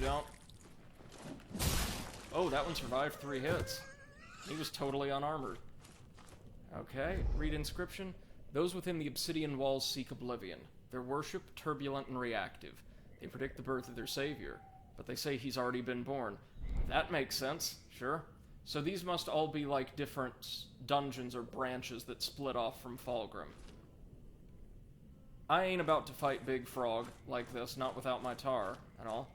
Don't. Oh, that one survived 3 hits. He was totally unarmored. Okay, read inscription. Those within the obsidian walls seek oblivion. Their worship, turbulent and reactive. They predict the birth of their savior, but they say he's already been born. That makes sense, sure. So these must all be like different dungeons or branches that split off from Fulgrim. I ain't about to fight Big Frog like this, not without my tar at all.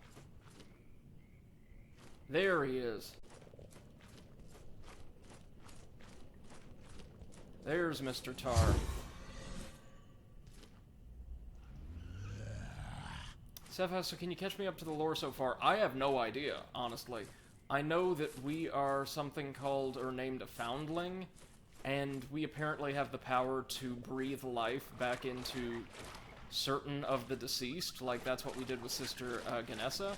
There he is. There's Mr. Tar. Seth, so can you catch me up to the lore so far? I have no idea, honestly. I know that we are something called, or named a foundling, and we apparently have the power to breathe life back into certain of the deceased, like that's what we did with Sister Ganessa.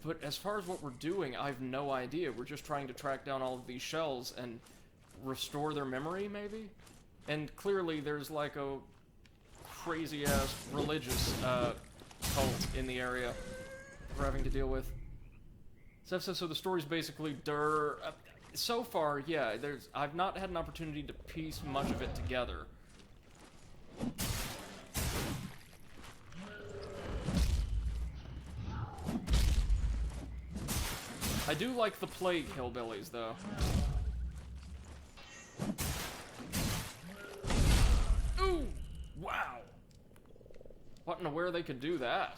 But as far as what we're doing, I have no idea. We're just trying to track down all of these shells and restore their memory, maybe? And clearly there's like a crazy-ass religious cult in the area we're having to deal with. So the story's basically so far, yeah, I've not had an opportunity to piece much of it together. I do like the plague hillbillies, though. Ooh! Wow! What in the where they could do that?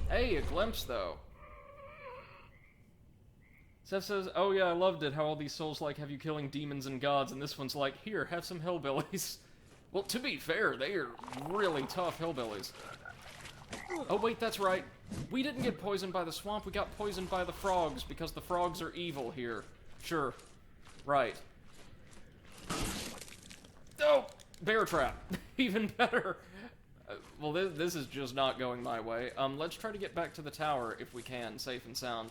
Hey, a glimpse, though. Seth says, oh yeah, I loved it, how all these souls like have you killing demons and gods, and this one's like, here, have some hillbillies. Well, to be fair, they are really tough hillbillies. Oh wait, that's right. We didn't get poisoned by the swamp, we got poisoned by the frogs, because the frogs are evil here. Sure. Right. Oh! Bear trap. Even better. Well, this is just not going my way. Let's try to get back to the tower, if we can, safe and sound.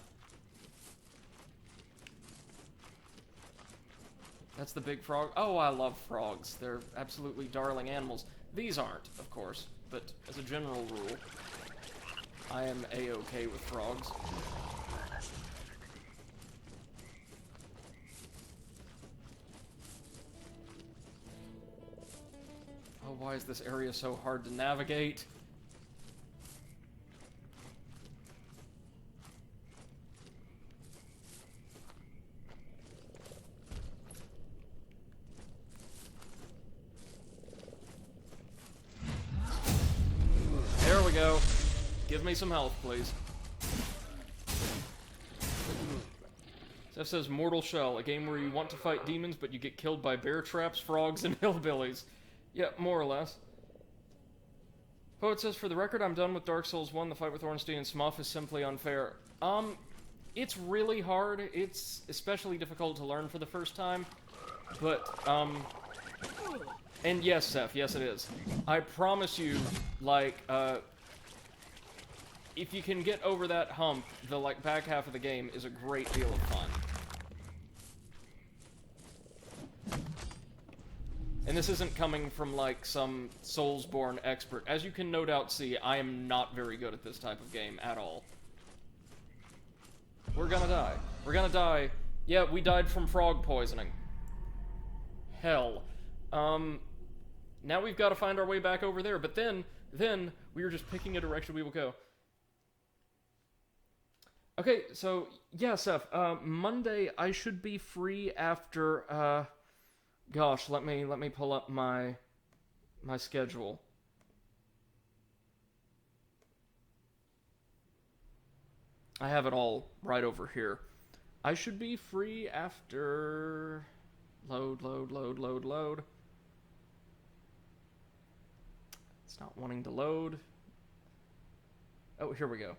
That's the big frog. Oh, I love frogs. They're absolutely darling animals. These aren't, of course, but as a general rule, I am a-okay with frogs. why is this area so hard to navigate? There we go. Give me some health, please. Steph says Mortal Shell, a game where you want to fight demons, but you get killed by bear traps, frogs, and hillbillies. Yeah, more or less. Poet says, for the record, I'm done with Dark Souls 1. The fight with Ornstein and Smuff is simply unfair. It's really hard. It's especially difficult to learn for the first time. But, and yes, Seth, yes it is. I promise you, like, if you can get over that hump, the, like, back half of the game is a great deal of fun. And this isn't coming from, like, some Soulsborne expert. As you can no doubt see, I am not very good at this type of game at all. We're gonna die. We're gonna die. Yeah, we died from frog poisoning. Hell. Now we've got to find our way back over there, but then we are just picking a direction we will go. Okay, so, yeah, Seth, Monday I should be free after, gosh, let me pull up my schedule. I have it all right over here. I should be free after... Load. It's not wanting to load. Oh, here we go.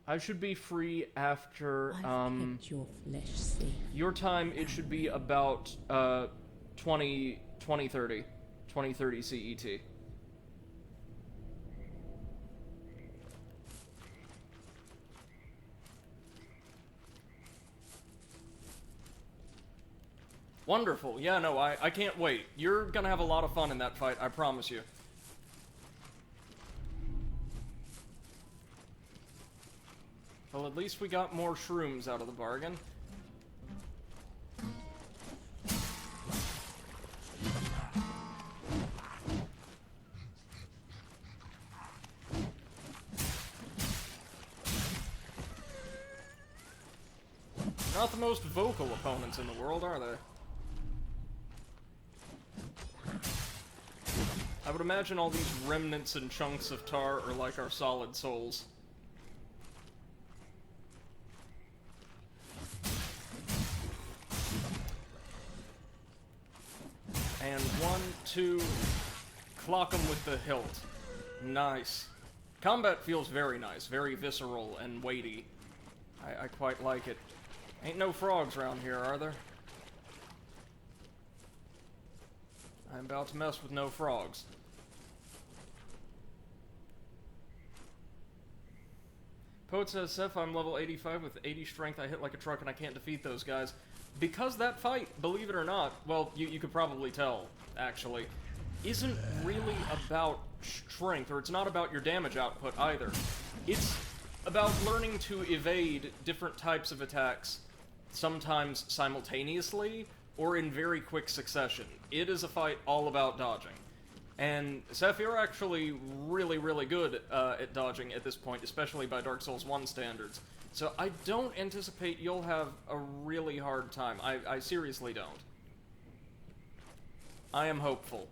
I should be free after, I've your flesh safe. Your time, it should be about, 2030 CET. Wonderful. Yeah, no, I can't wait. You're gonna have a lot of fun in that fight, I promise you. Well, at least we got more shrooms out of the bargain. Not the most vocal opponents in the world, are they? I would imagine all these remnants and chunks of tar are like our solid souls. And 1, 2, clock them with the hilt. Nice. Combat feels very nice, very visceral and weighty. I quite like it. Ain't no frogs around here, are there? I'm about to mess with no frogs. Poet says, Seth, I'm level 85 with 80 strength. I hit like a truck and I can't defeat those guys. Because that fight, believe it or not, well, you could probably tell, actually, isn't really about strength, or it's not about your damage output either. It's about learning to evade different types of attacks, sometimes simultaneously, or in very quick succession. It is a fight all about dodging. And Seth, you're actually really, really good at dodging at this point, especially by Dark Souls 1 standards. So I don't anticipate you'll have a really hard time. I seriously don't. I am hopeful.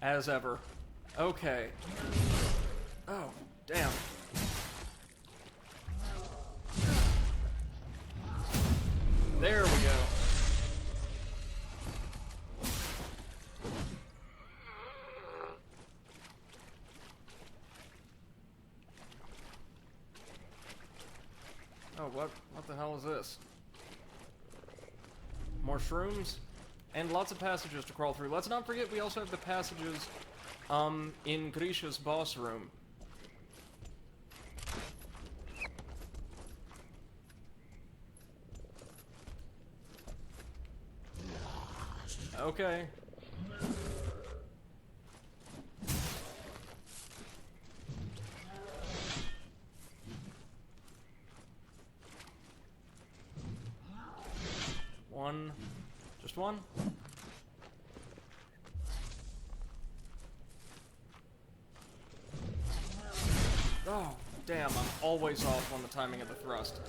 As ever. Okay. Oh, damn. There we go. Oh, what the hell is this? More shrooms? And lots of passages to crawl through. Let's not forget we also have the passages, in Grisha's boss room. Okay. one. Just one? Oh, damn, I'm always off on the timing of the thrust.